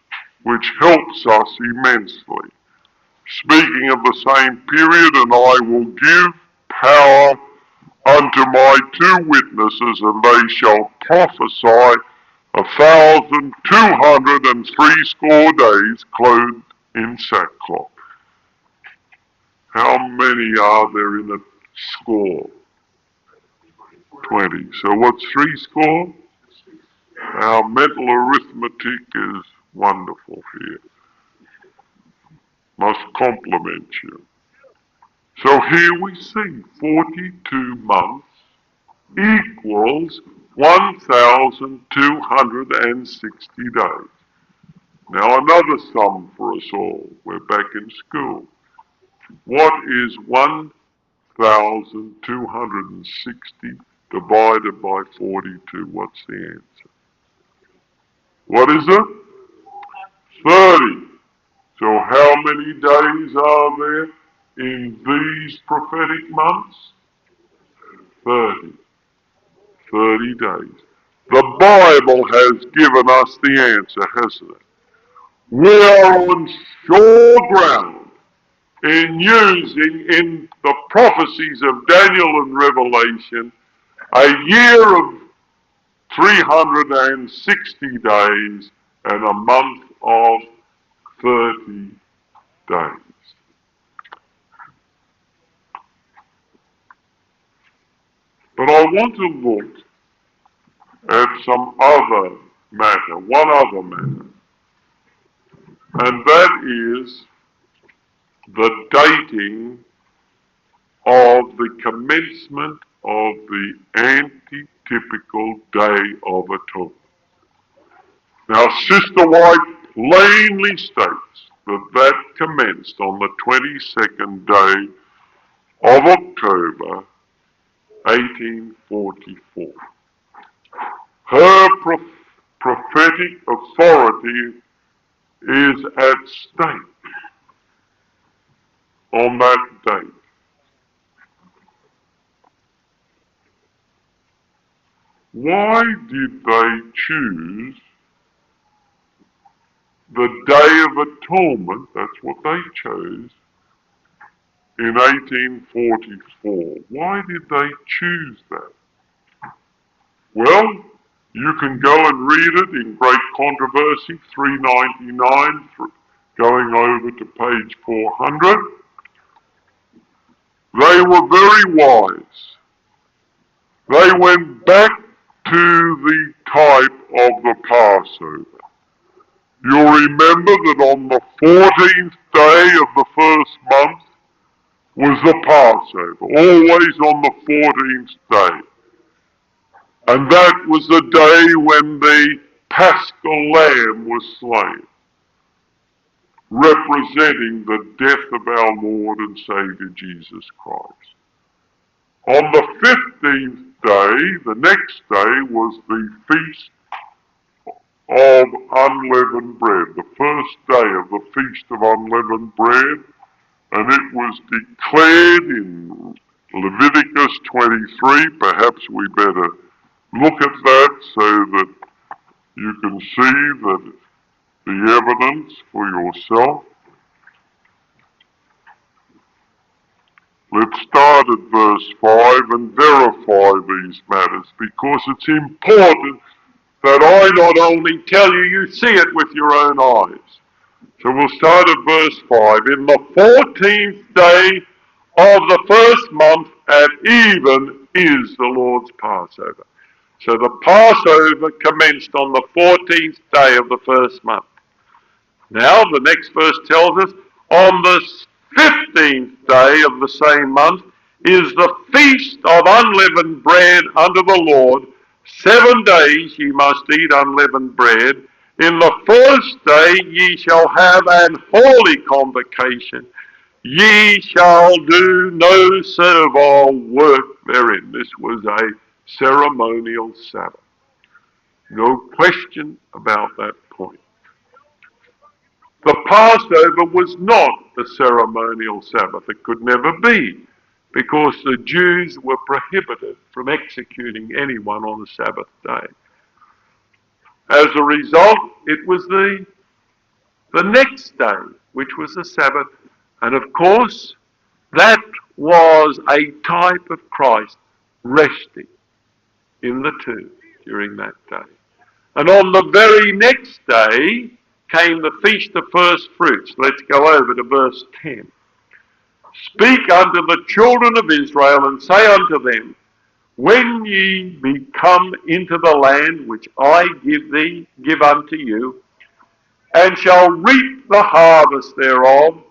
which helps us immensely. Speaking of the same period, and I will give power unto my 2 witnesses, and they shall prophesy 1,260 days clothed in sackcloth. How many are there in a score? 20. So what's 60? Our mental arithmetic is wonderful here. Must compliment you. So here we see 42 months equals 1,260 days. Now another sum for us all. We're back in school. What is 1,260 divided by 42? What's the answer? What is it? 30. So how many days are there in these prophetic months? 30. 30 days. The Bible has given us the answer, hasn't it? We are on sure ground in using in the prophecies of Daniel and Revelation a year of 360 days and a month of 30 days. But I want to look at one other matter, and that is the dating of the commencement of the antitypical Day of Atonement. Now, Sister White plainly states that commenced on the 22nd day of October, 1844. Her prophetic authority is at stake on that date. Why did they choose the Day of Atonement? That's what they chose in 1844. Why did they choose that? Well, you can go and read it in Great Controversy 399, going over to page 400. They were very wise. They went back to the type of the Passover. You'll remember that on the 14th day of the first month was the Passover, always on the 14th day. And that was the day when the Paschal Lamb was slain, representing the death of our Lord and Savior Jesus Christ. On the 15th day, the next day, was the Feast of Unleavened Bread, the first day of the Feast of Unleavened Bread, and it was declared in Leviticus 23. Perhaps we better look at that so that You can see that the evidence for yourself. Let's start at verse 5 and verify these matters, because it's important that I not only tell you, you see it with your own eyes. So we'll start at verse 5. In the 14th day of the first month at even is the Lord's Passover. So the Passover commenced on the 14th day of the first month. Now the next verse tells us, on the 15th day of the same month is the feast of unleavened bread unto the Lord. 7 days ye must eat unleavened bread. In the first day ye shall have an holy convocation. Ye shall do no servile work therein. This was a ceremonial Sabbath. No question about that point. The Passover was not a ceremonial Sabbath. It could never be, because the Jews were prohibited from executing anyone on the Sabbath day. As a result, it was the next day, which was the Sabbath, and of course, that was a type of Christ resting in the tomb during that day. And on the very next day came the Feast of First Fruits. Let's go over to verse 10. Speak unto the children of Israel, and say unto them, when ye be come into the land which I give unto you, and shall reap the harvest thereof,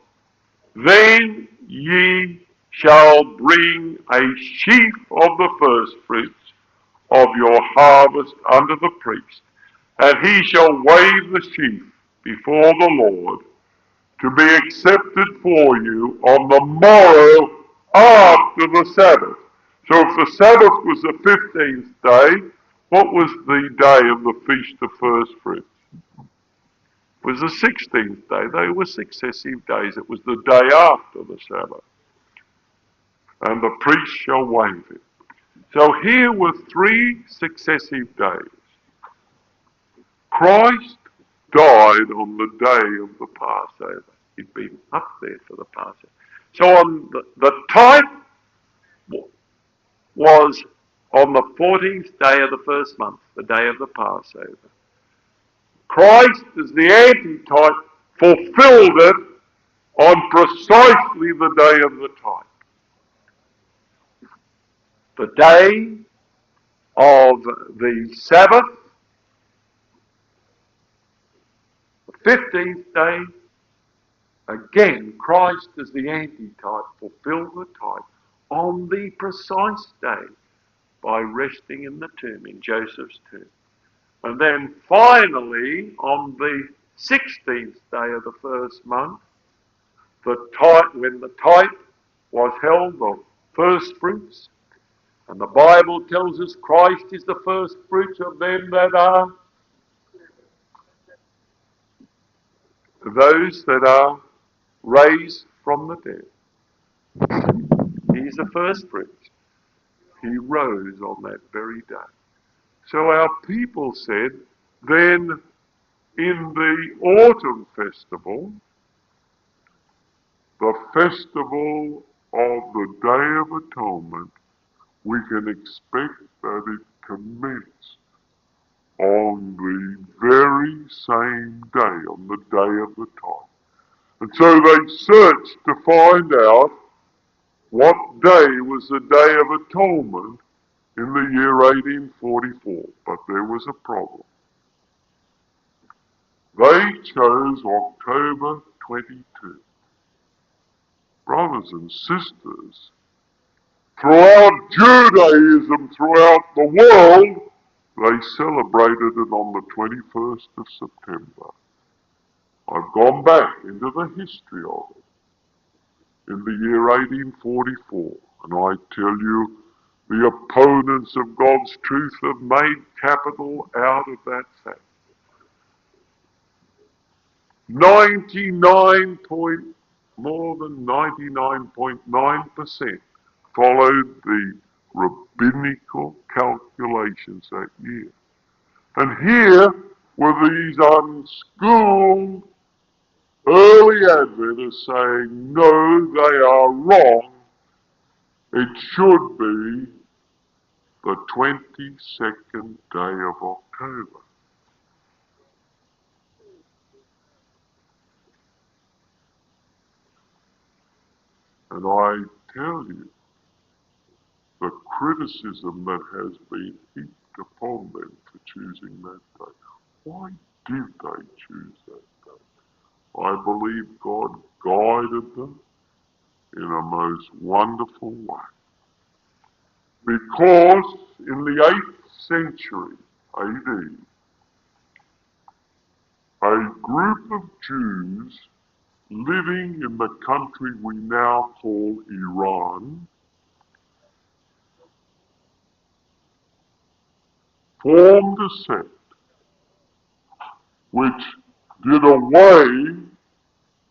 then ye shall bring a sheaf of the first fruits of your harvest unto the priest, and he shall wave the sheaf before the Lord, to be accepted for you on the morrow after the Sabbath. So if the Sabbath was the 15th day, what was the day of the Feast of First Fruits? It was the 16th day. They were successive days. It was the day after the Sabbath. And the priest shall wave it. So here were 3 successive days. Christ died on the day of the Passover. He'd been up there for the Passover. So on the type was on the 14th day of the first month, the day of the Passover. Christ, as the antitype, fulfilled it on precisely the day of the type. The day of the Sabbath, the 15th day, again, Christ as the antitype fulfilled the type on the precise day by resting in the tomb, in Joseph's tomb. And then finally, on the 16th day of the first month, when the type was held of first fruits, and the Bible tells us Christ is the first fruits of them that are, those that are raised from the dead. He's the first fruits. He rose on that very day. So our people said, then in the autumn festival, the festival of the Day of Atonement, we can expect that it commenced on the very same day, on the day of the time. And so they searched to find out what day was the Day of Atonement in the year 1844, but there was a problem. They chose October 22. Brothers and sisters, throughout Judaism, throughout the world, they celebrated it on the 21st of September. I've gone back into the history of it in the year 1844, and I tell you, the opponents of God's truth have made capital out of that fact. 99 more than 99.9% followed the rabbinical calculations that year. And here were these unschooled early Adventists saying, no, they are wrong. It should be the 22nd day of October. And I tell you, the criticism that has been heaped upon them for choosing that day. Why did they choose that day? I believe God guided them in a most wonderful way. Because in the 8th century AD, a group of Jews living in the country we now call Iran formed a sect which did away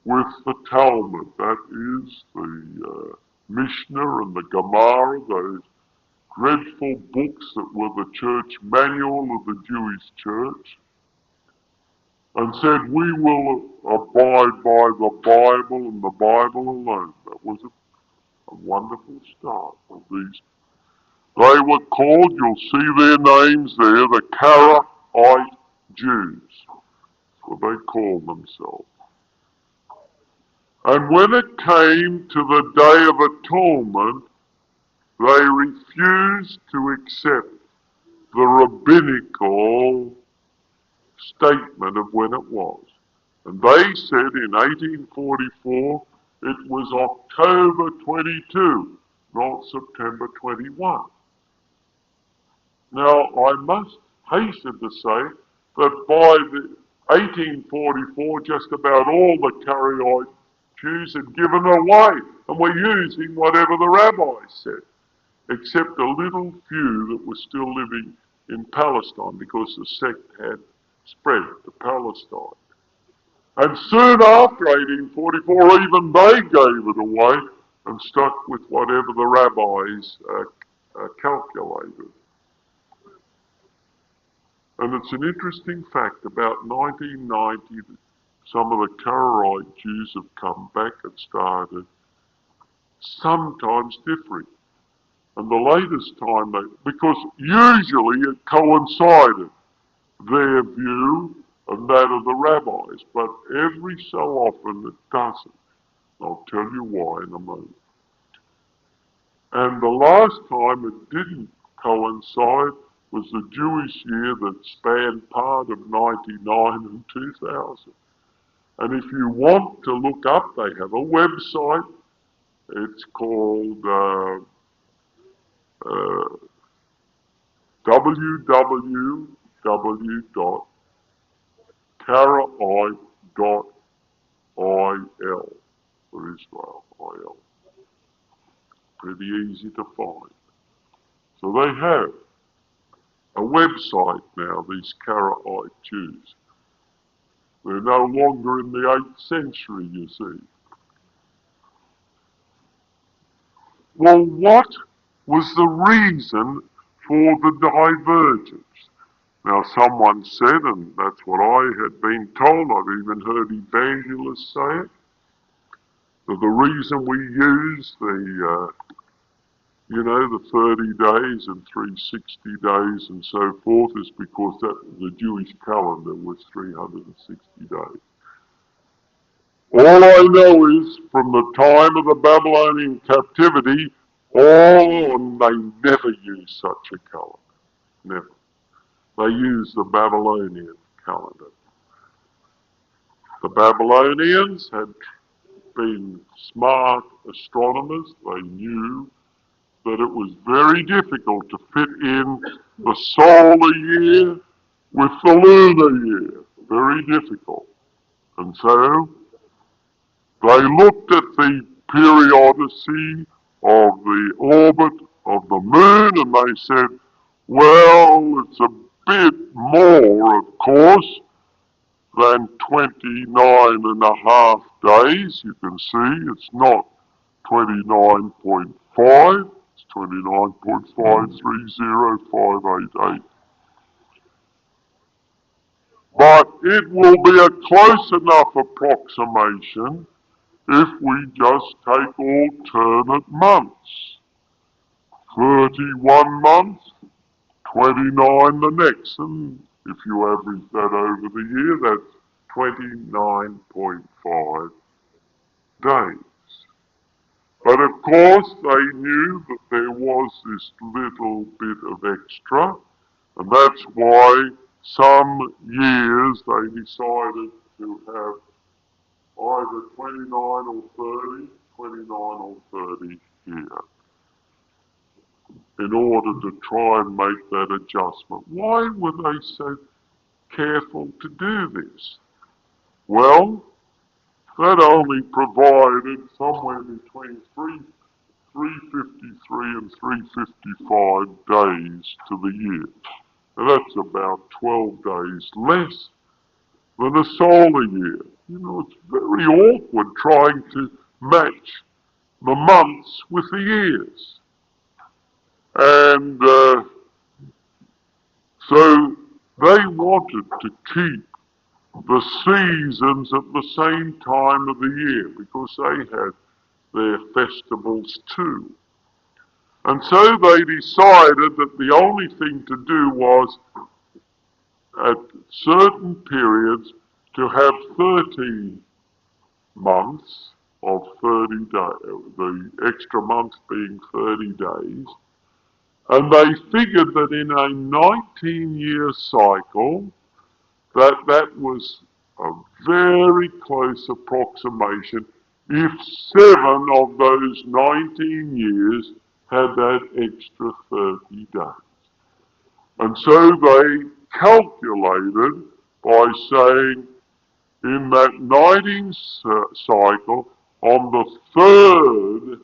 with the Talmud, that is the Mishnah and the Gemara, those dreadful books that were the church manual of the Jewish church, and said, we will abide by the Bible and the Bible alone. That was a wonderful start of these. They were called, you'll see their names there, the Karaite Jews. That's what they called themselves. And when it came to the Day of Atonement, they refused to accept the rabbinical statement of when it was. And they said in 1844 it was October 22, not September 21. Now, I must hasten to say that by the 1844, just about all the Karaite Jews had given away and were using whatever the rabbis said, except a little few that were still living in Palestine because the sect had spread to Palestine. And soon after 1844, even they gave it away and stuck with whatever the rabbis calculated. And it's an interesting fact, about 1990, some of the Karaite Jews have come back and started sometimes differing. And the latest time, because usually it coincided, their view and that of the rabbis, but every so often it doesn't. I'll tell you why in a moment. And the last time it didn't coincide was the Jewish year that spanned part of 99 and 2000. And if you want to look up, they have a website. It's called www.karaite.il for Israel, IL. Pretty easy to find. So they have a website now, these Karaite Jews. They're no longer in the 8th century, you see. Well, what was the reason for the divergence? Now, someone said, and that's what I had been told, I've even heard evangelists say it, that the reason we use the 30 days and 360 days and so forth is because that the Jewish calendar was 360 days. All I know is from the time of the Babylonian captivity on, they never used such a calendar. Never. They used the Babylonian calendar. The Babylonians had been smart astronomers. They knew that it was very difficult to fit in the solar year with the lunar year. Very difficult. And so they looked at the periodicity of the orbit of the moon and they said, well, it's a bit more, of course, than 29 and a half days. You can see it's not 29.5, it's 29.530588. but it will be a close enough approximation if we just take alternate months. 31 months, 29 the next, and if you average that over the year, that's 29.5 days. But of course, they knew that there was this little bit of extra, and that's why some years they decided to have either 29 or 30, 29 or 30 here, in order to try and make that adjustment. Why were they so careful to do this? Well, that only provided somewhere between 353 and 355 days to the year. Now that's about 12 days less than a solar year. You know, it's very awkward trying to match the months with the years. And so they wanted to keep the seasons at the same time of the year because they had their festivals too. And so they decided that the only thing to do was at certain periods to have 13 months of 30 days, the extra month being 30 days. And they figured that in a 19-year cycle, that was a very close approximation if 7 of those 19 years had that extra 30 days. And so they calculated by saying in that 19 cycle, on the 3rd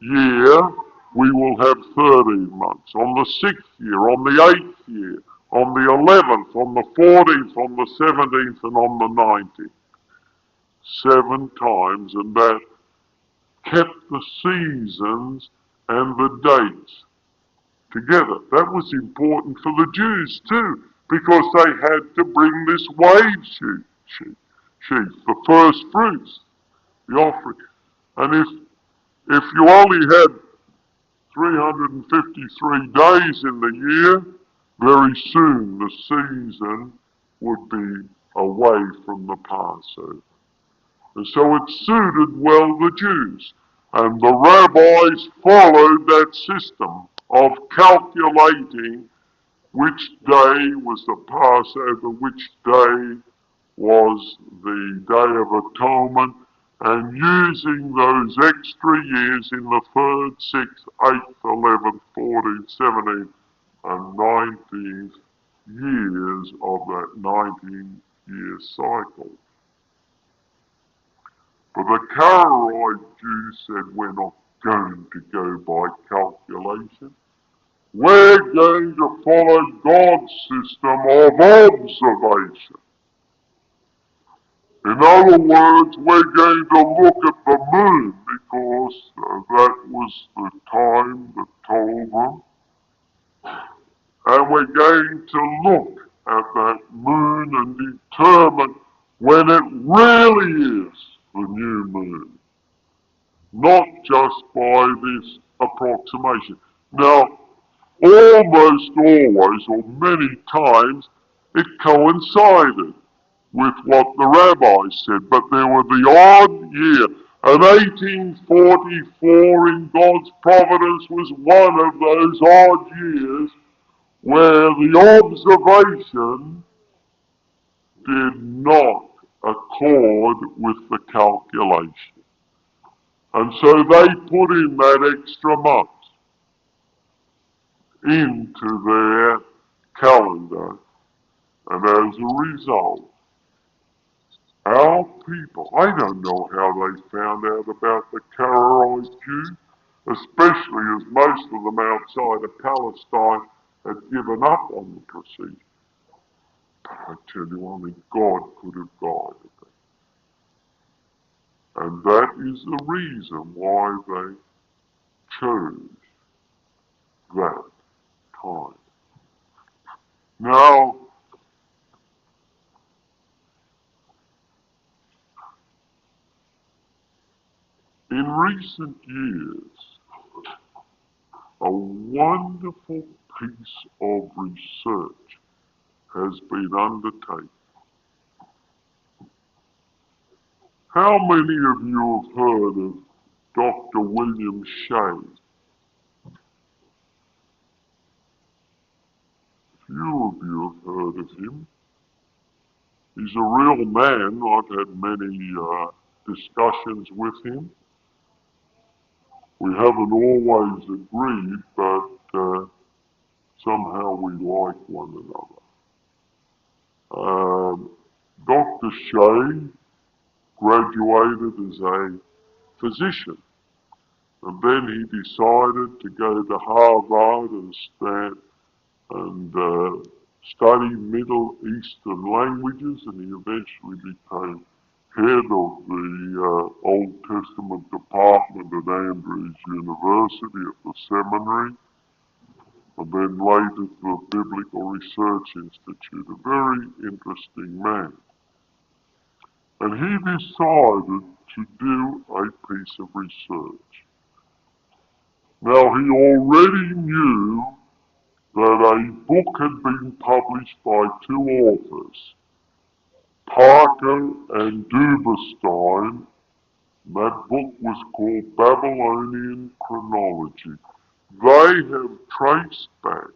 year, we will have 13 months. On the 6th year, on the 8th year, on the 11th, on the 14th, on the 17th, and on the 19th. 7 times, and that kept the seasons and the dates together. That was important for the Jews too, because they had to bring this wave sheaf, the first fruits, the offering. And if you only had 353 days in the year, very soon the season would be away from the Passover. And so it suited well the Jews. And the rabbis followed that system of calculating which day was the Passover, which day was the Day of Atonement, and using those extra years in the 3rd, 6th, 8th, 11th, 14th, 17th, and 19th years of that 19-year cycle. But the Karaite Jews said, we're not going to go by calculation. We're going to follow God's system of observation. In other words, we're going to look at the moon because that was the time that told them. And we're going to look at that moon and determine when it really is the new moon. Not just by this approximation. Now, almost always, or many times, it coincided with what the rabbis said, but there were the odd year, and 1844 in God's providence was one of those odd years where the observation did not accord with the calculation. And so they put in that extra month into their calendar, and as a result, our people, I don't know how they found out about the Karaite Jews, especially as most of them outside of Palestine had given up on the procedure. But I tell you, only God could have guided them. And that is the reason why they chose that time. Now, recent years, a wonderful piece of research has been undertaken. How many of you have heard of Dr. William Shea? Few of you have heard of him. He's a real man. I've had many discussions with him. We haven't always agreed, but somehow we like one another. Dr. Shea graduated as a physician, and then he decided to go to Harvard and study Middle Eastern languages, and he eventually became head of the Old Testament department at Andrews University at the seminary, and then later the Biblical Research Institute. A very interesting man. And he decided to do a piece of research. Now, he already knew that a book had been published by two authors, Parker and Duberstein. That book was called Babylonian Chronology. They have traced back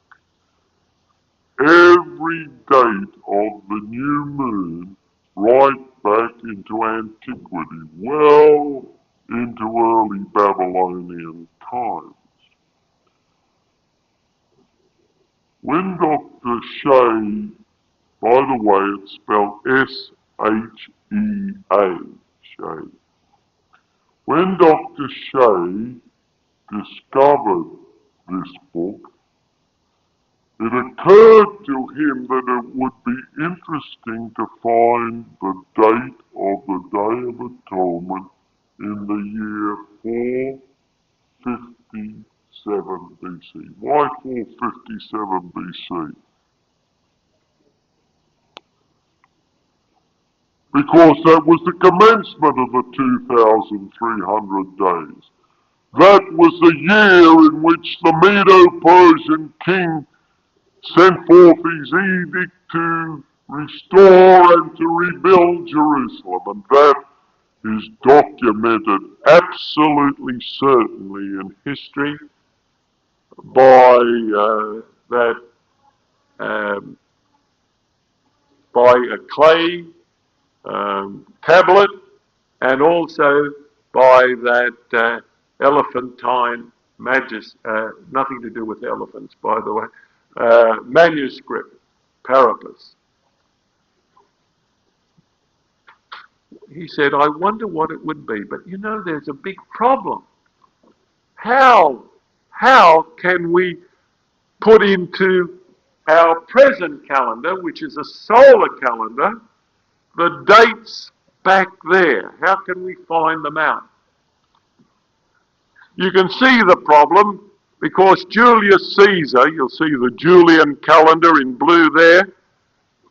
every date of the new moon right back into antiquity, well into early Babylonian times. When Dr. Shea, by the way, it's spelled S-H-E-A, Shea. When Dr. Shea discovered this book, it occurred to him that it would be interesting to find the date of the Day of Atonement in the year 457 BC. Why 457 BC? Because that was the commencement of the 2,300 days. That was the year in which the Medo-Persian king sent forth his edict to restore and to rebuild Jerusalem. And that is documented absolutely certainly in history by by a clay tablet, and also by that elephantine nothing to do with elephants, by the way, manuscript, Parapus. He said, I wonder what it would be, but you know, there's a big problem. How can we put into our present calendar, which is a solar calendar, the dates back there? How can we find them out? You can see the problem because Julius Caesar, you'll see the Julian calendar in blue there,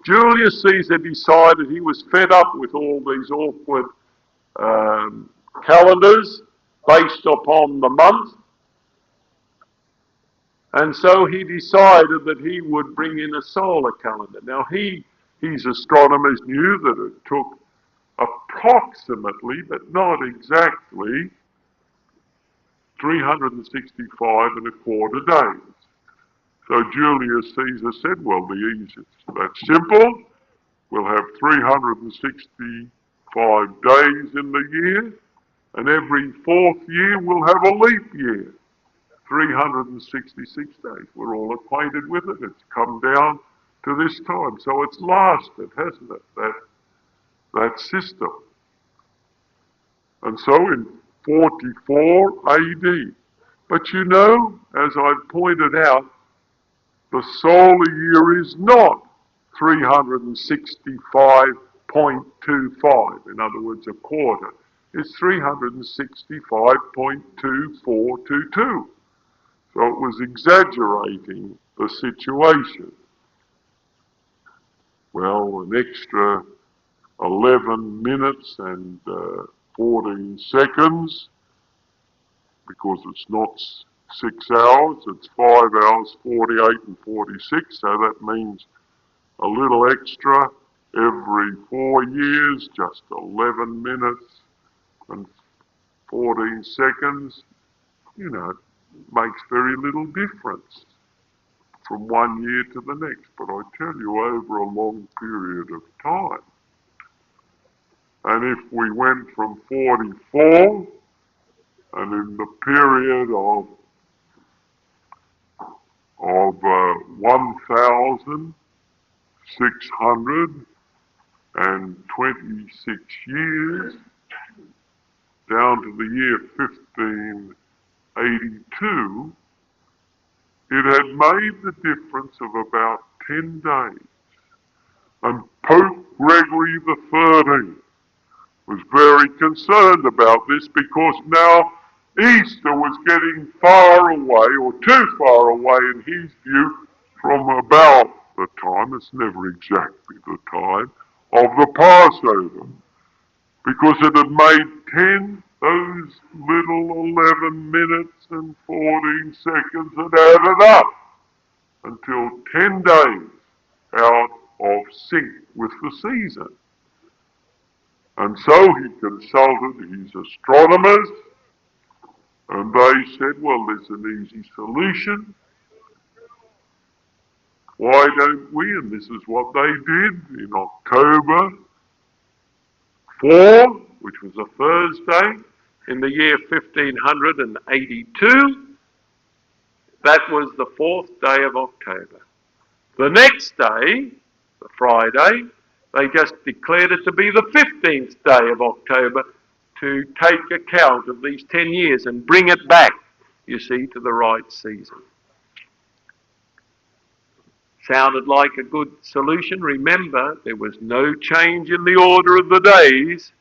Julius Caesar decided he was fed up with all these awkward calendars based upon the month, and so he decided that he would bring in a solar calendar. Now his astronomers knew that it took approximately, but not exactly, 365 and a quarter days. So Julius Caesar said, well, that's simple. We'll have 365 days in the year, and every fourth year we'll have a leap year. 366 days. We're all acquainted with it. It's come down to this time. So it's lasted, hasn't it, that system. And so in 44 AD. But you know, as I've pointed out, the solar year is not 365.25, in other words, a quarter. It's 365.2422. So it was exaggerating the situation. Well, an extra 11 minutes and 14 seconds because it's not 6 hours, it's 5 hours, 48 and 46, so that means a little extra every 4 years, just 11 minutes and 14 seconds. You know, it makes very little difference from 1 year to the next, but I tell you, over a long period of time. And if we went from 44, and in the period of 1,626 years, down to the year 1582, it had made the difference of about 10 days. And Pope Gregory XIII was very concerned about this because now Easter was getting far away, or too far away in his view, from about the time, it's never exactly the time, of the Passover. Because it had made 10, those little 11 minutes and 14 seconds had added up until 10 days out of sync with the season. And so he consulted his astronomers, and they said, well, there's an easy solution. Why don't we? And this is what they did in October 4, which was a Thursday, in the year 1582. That was the 4th day of October. The next day, the Friday, they just declared it to be the 15th day of October to take account of these 10 years and bring it back, you see, to the right season. Sounded like a good solution. Remember, there was no change in the order of the days.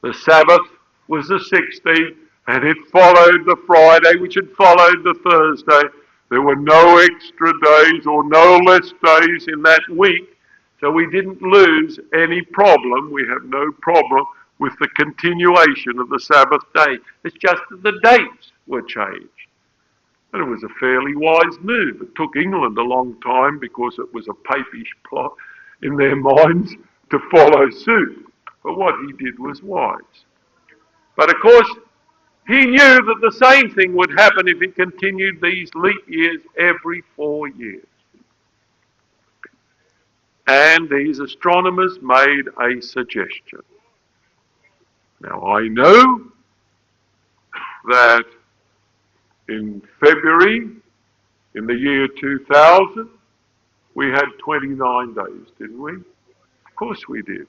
The Sabbath was the 16th, and it followed the Friday, which had followed the Thursday. There were no extra days or no less days in that week, so we didn't lose any problem. We have no problem with the continuation of the Sabbath day. It's just that the dates were changed. And it was a fairly wise move. It took England a long time because it was a papish plot in their minds to follow suit. But what he did was wise. But of course, he knew that the same thing would happen if he continued these leap years every 4 years. And these astronomers made a suggestion. Now I know that in February, in the year 2000, we had 29 days, didn't we? Of course we did. It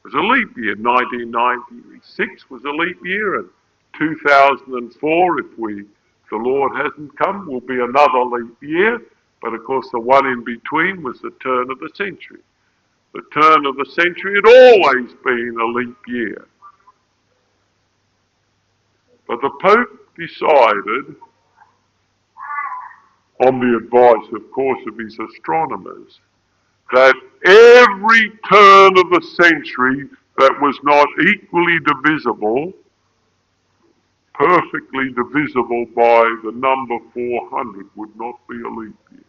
was a leap year. 1996 was a leap year, and 2004, if the Lord hasn't come, will be another leap year. But of course the one in between was the turn of the century. The turn of the century had always been a leap year. But the Pope decided, on the advice, of course, of his astronomers, that every turn of the century that was not equally divisible, perfectly divisible by the number 400, would not be a leap year.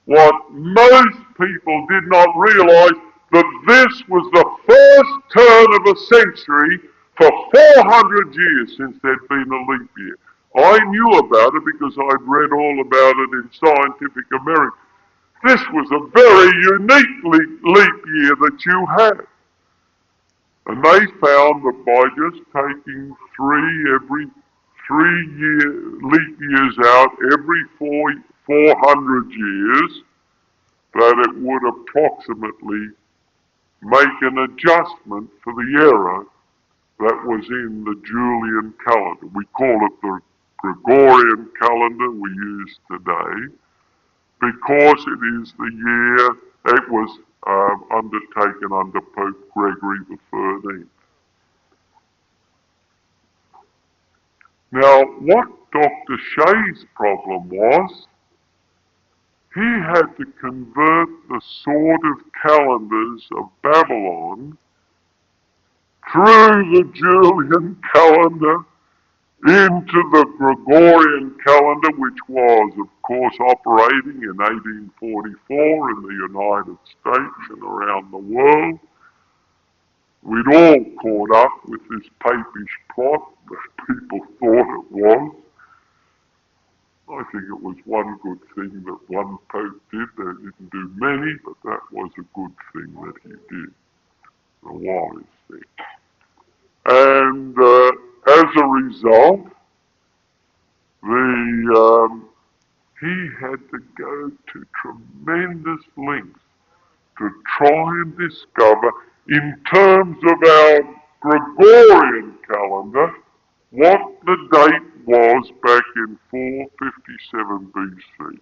What most people did not realize, that this was the first turn of a century for 400 years since there'd been a leap year. I knew about it because I'd read all about it in Scientific American. This was a very unique leap year that you had. And they found that by just taking every 3 leap years out every 400 years, that it would approximately make an adjustment for the error that was in the Julian calendar. We call it the Gregorian calendar we use today, because it is the year it was undertaken under Pope Gregory XIII. Now, what Dr. Shea's problem was, he had to convert the sort of calendars of Babylon through the Julian calendar into the Gregorian calendar, which was, of course, operating in 1844 in the United States and around the world. We'd all caught up with this papish plot that people thought it was. I think it was one good thing that one Pope did. They didn't do many, but that was a good thing that he did. A wise thing. And as a result, he had to go to tremendous lengths to try and discover, in terms of our Gregorian calendar, what the date was back in 457 BC.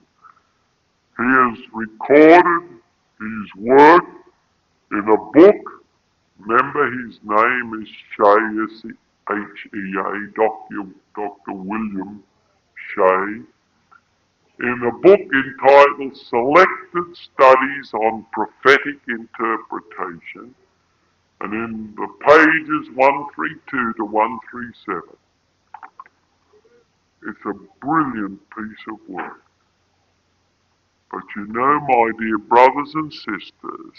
He has recorded his work in a book. Remember, his name is Shea, H-E-A, Dr. William Shea, in a book entitled Selected Studies on Prophetic Interpretation, and in the pages 132 to 137. It's a brilliant piece of work. But you know, my dear brothers and sisters,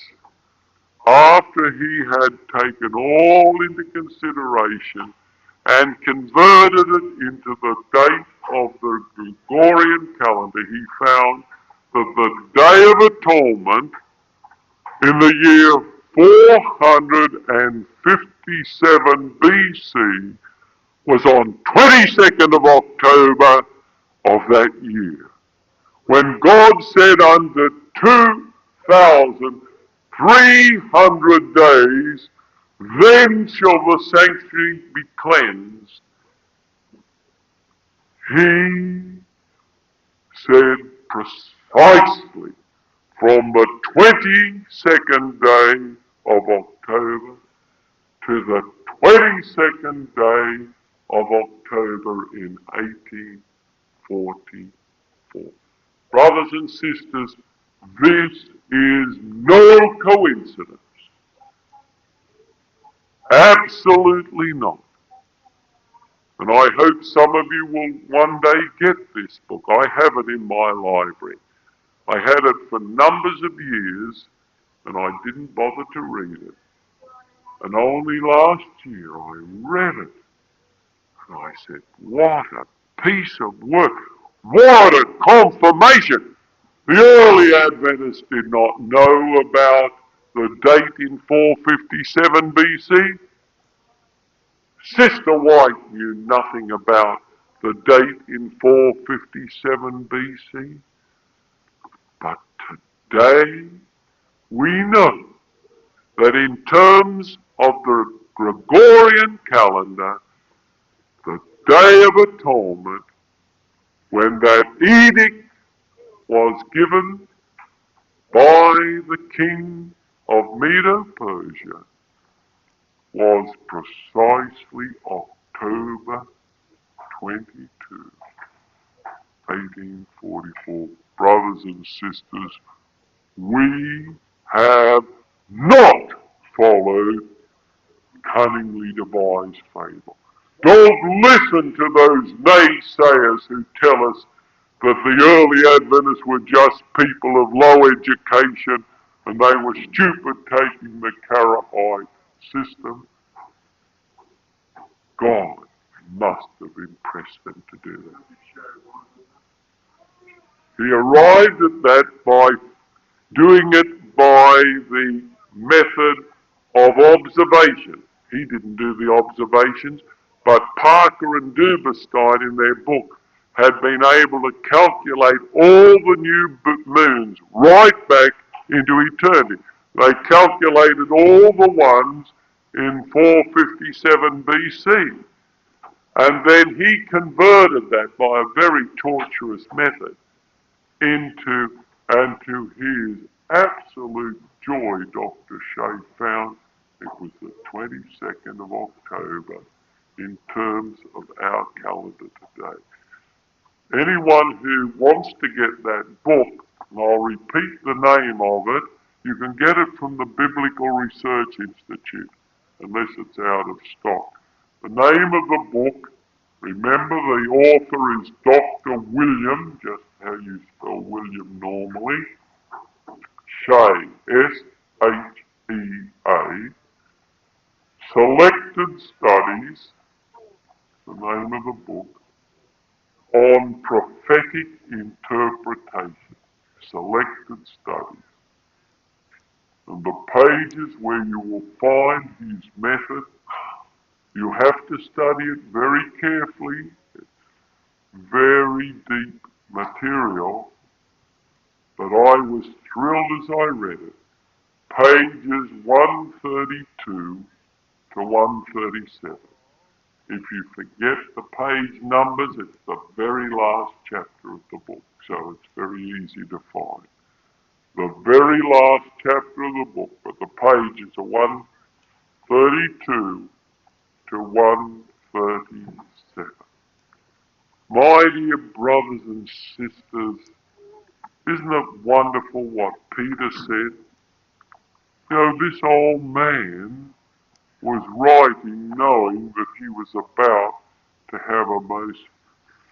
after he had taken all into consideration and converted it into the date of the Gregorian calendar, he found that the Day of Atonement in the year 457 BC was on 22nd of October of that year, when God said, under 2,300 days, then shall the sanctuary be cleansed. He said precisely from the 22nd day of October to the 22nd day of October in 1844. Brothers and sisters, this is no coincidence. Absolutely not. And I hope some of you will one day get this book. I have it in my library. I had it for numbers of years, and I didn't bother to read it. And only last year I read it. And I said, what a piece of work. What a confirmation. The early Adventists did not know about the date in 457 BC. Sister White knew nothing about the date in 457 BC. But today we know that in terms of the Gregorian calendar, the Day of Atonement, when that edict was given by the king of Medo-Persia, was precisely October 22, 1844. Brothers and sisters, we have not followed cunningly devised fable. Don't listen to those naysayers who tell us that the early Adventists were just people of low education and they were stupid taking the Karaite system. God must have impressed them to do that. He arrived at that by doing it by the method of observation. He didn't do the observations, but Parker and Duberstein in their book had been able to calculate all the new moons right back into eternity. They calculated all the ones in 457 BC. And then he converted that by a very tortuous method into, and to his absolute joy, Dr. Shea found it was the 22nd of October in terms of our calendar today. Anyone who wants to get that book, and I'll repeat the name of it, you can get it from the Biblical Research Institute, unless it's out of stock. The name of the book Remember, the author is Dr. William, just how you spell William normally, Shea, S-H-E-A, Selected Studies, the name of the book, on Prophetic Interpretation. Selected Studies. And the pages where you will find his method, you have to study it very carefully. It's very deep material, but I was thrilled as I read it. Pages 132 to 137. If you forget the page numbers, it's the very last chapter of the book, so it's very easy to find. The very last chapter of the book, but the pages are 132 to 137. My dear brothers and sisters, isn't it wonderful what Peter said? You know, this old man was writing knowing that he was about to have a most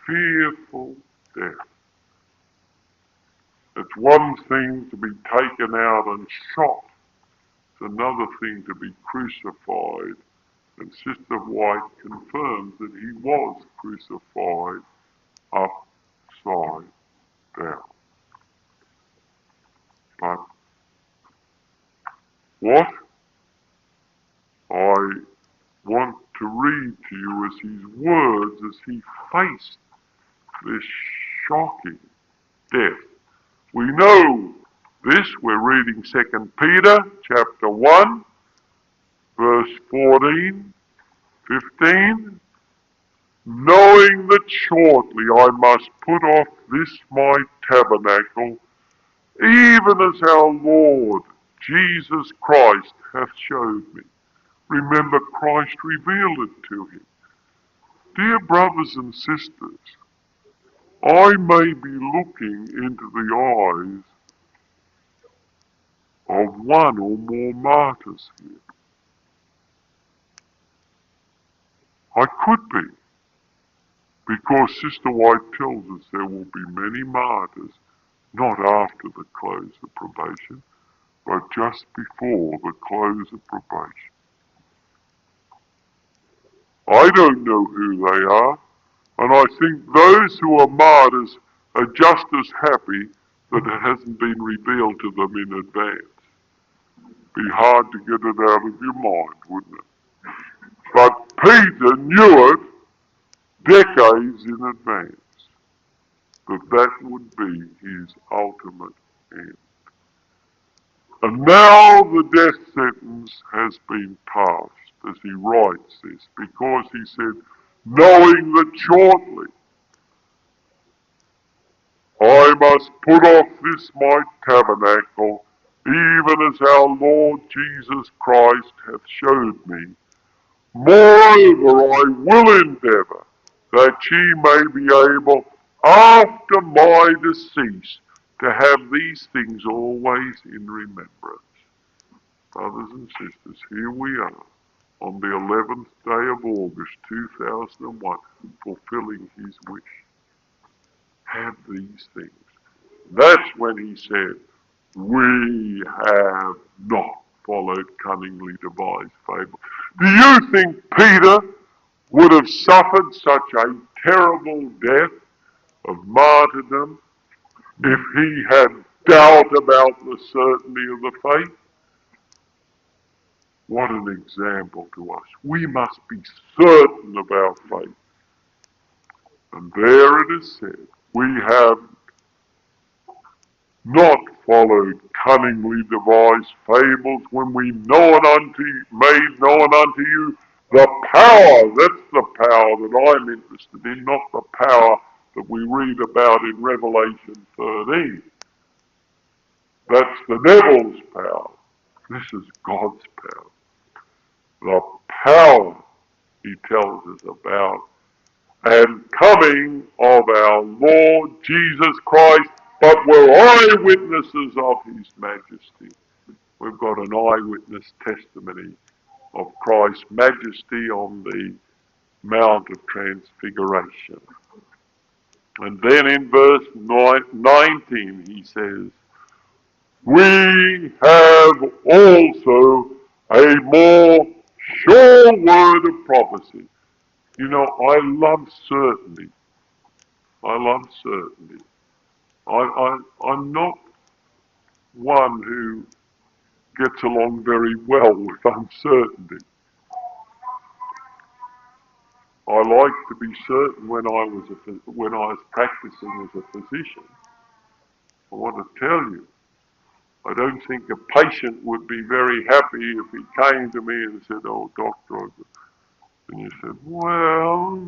fearful death. It's one thing to be taken out and shot. It's another thing to be crucified. And Sister White confirms that he was crucified upside down. But what I want to read to you is his words as he faced this shocking death. We know this, we're reading 2 Peter chapter 1, verse 14, 15, knowing that shortly I must put off this my tabernacle, even as our Lord Jesus Christ hath showed me. Remember, Christ revealed it to him. Dear brothers and sisters, I may be looking into the eyes of one or more martyrs here. I could be, because Sister White tells us there will be many martyrs, not after the close of probation, but just before the close of probation. I don't know who they are, and I think those who are martyrs are just as happy that it hasn't been revealed to them in advance. Be hard to get it out of your mind, wouldn't it? But Peter knew it decades in advance, that would be his ultimate end. And now the death sentence has been passed, as he writes this, because he said, knowing that shortly I must put off this my tabernacle, even as our Lord Jesus Christ hath showed me. Moreover, I will endeavour that ye may be able, after my decease, to have these things always in remembrance. Brothers and sisters, here we are on the 11th day of August 2001, fulfilling his wish. Have these things. That's when he said, we have not followed cunningly devised fable. Do you think Peter would have suffered such a terrible death of martyrdom if he had doubt about the certainty of the faith? What an example to us. We must be certain of our faith. And there it is said, we have not followed cunningly devised fables when we made known unto you the power. That's the power that I'm interested in, not the power that we read about in Revelation 13. That's the devil's power. This is God's power. The power he tells us about, and coming of our Lord Jesus Christ, but we're eyewitnesses of his majesty. We've got an eyewitness testimony of Christ's majesty on the Mount of Transfiguration. And then in verse 19 he says, we have also a more sure word of prophecy. You know, I love certainty. I love certainty. I'm not one who gets along very well with uncertainty. I like to be certain when I was practicing as a physician. I want to tell you, I don't think a patient would be very happy if he came to me and said, "Oh, doctor," and you said, "Well,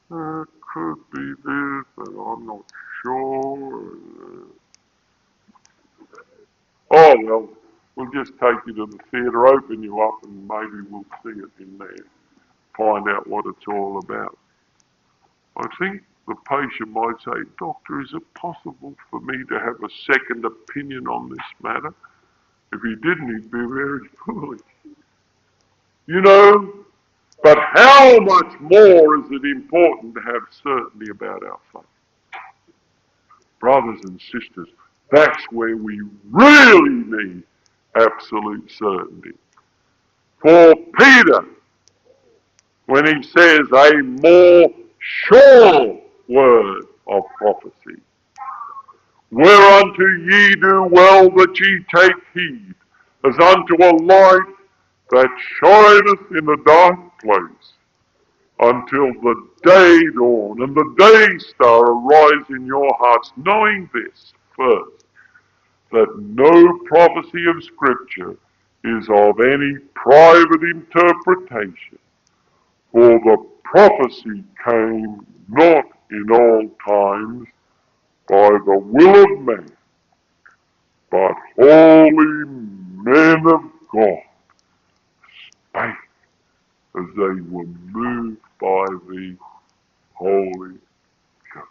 it could be this, but I'm not sure." Oh well, we'll just take you to the theatre, open you up, and maybe we'll see it in there. Find out what it's all about. I think the patient might say, "Doctor, is it possible for me to have a second opinion on this matter?" If he didn't, he'd be very foolish. You know, but how much more is it important to have certainty about our faith? Brothers and sisters, that's where we really need absolute certainty. For Peter, when he says a more sure word of prophecy, whereunto ye do well that ye take heed, as unto a light that shineth in a dark place, until the day dawn and the day star arise in your hearts, knowing this first, that no prophecy of Scripture is of any private interpretation, for the prophecy came not in all times by the will of man, but holy men of God spake as they were moved by the Holy Ghost.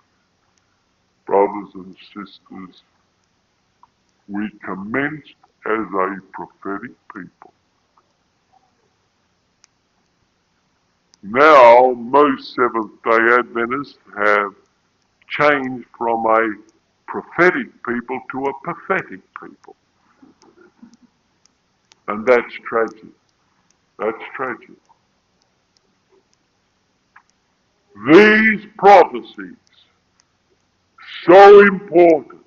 Brothers and sisters, we commenced as a prophetic people. Now, most Seventh-day Adventists have changed from a prophetic people to a pathetic people. And that's tragic. That's tragic. These prophecies, so important,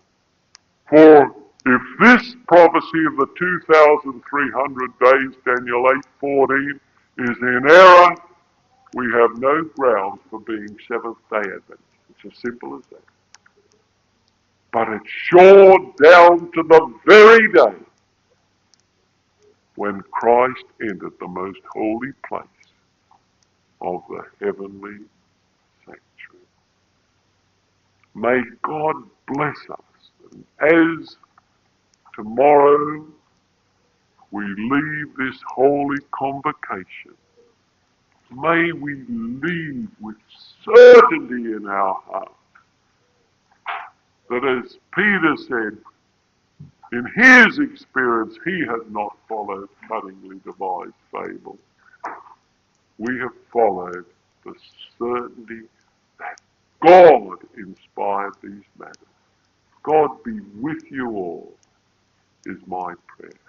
for if this prophecy of the 2,300 days, Daniel 8:14, is in error, we have no grounds for being Seventh-day Adventists. It's as simple as that. But it's sure down to the very day when Christ entered the most holy place of the heavenly sanctuary. May God bless us. And as tomorrow we leave this holy convocation, may we leave with certainty in our heart that, as Peter said, in his experience he had not followed cunningly devised fable. We have followed the certainty that God inspired these matters. God be with you all, is my prayer.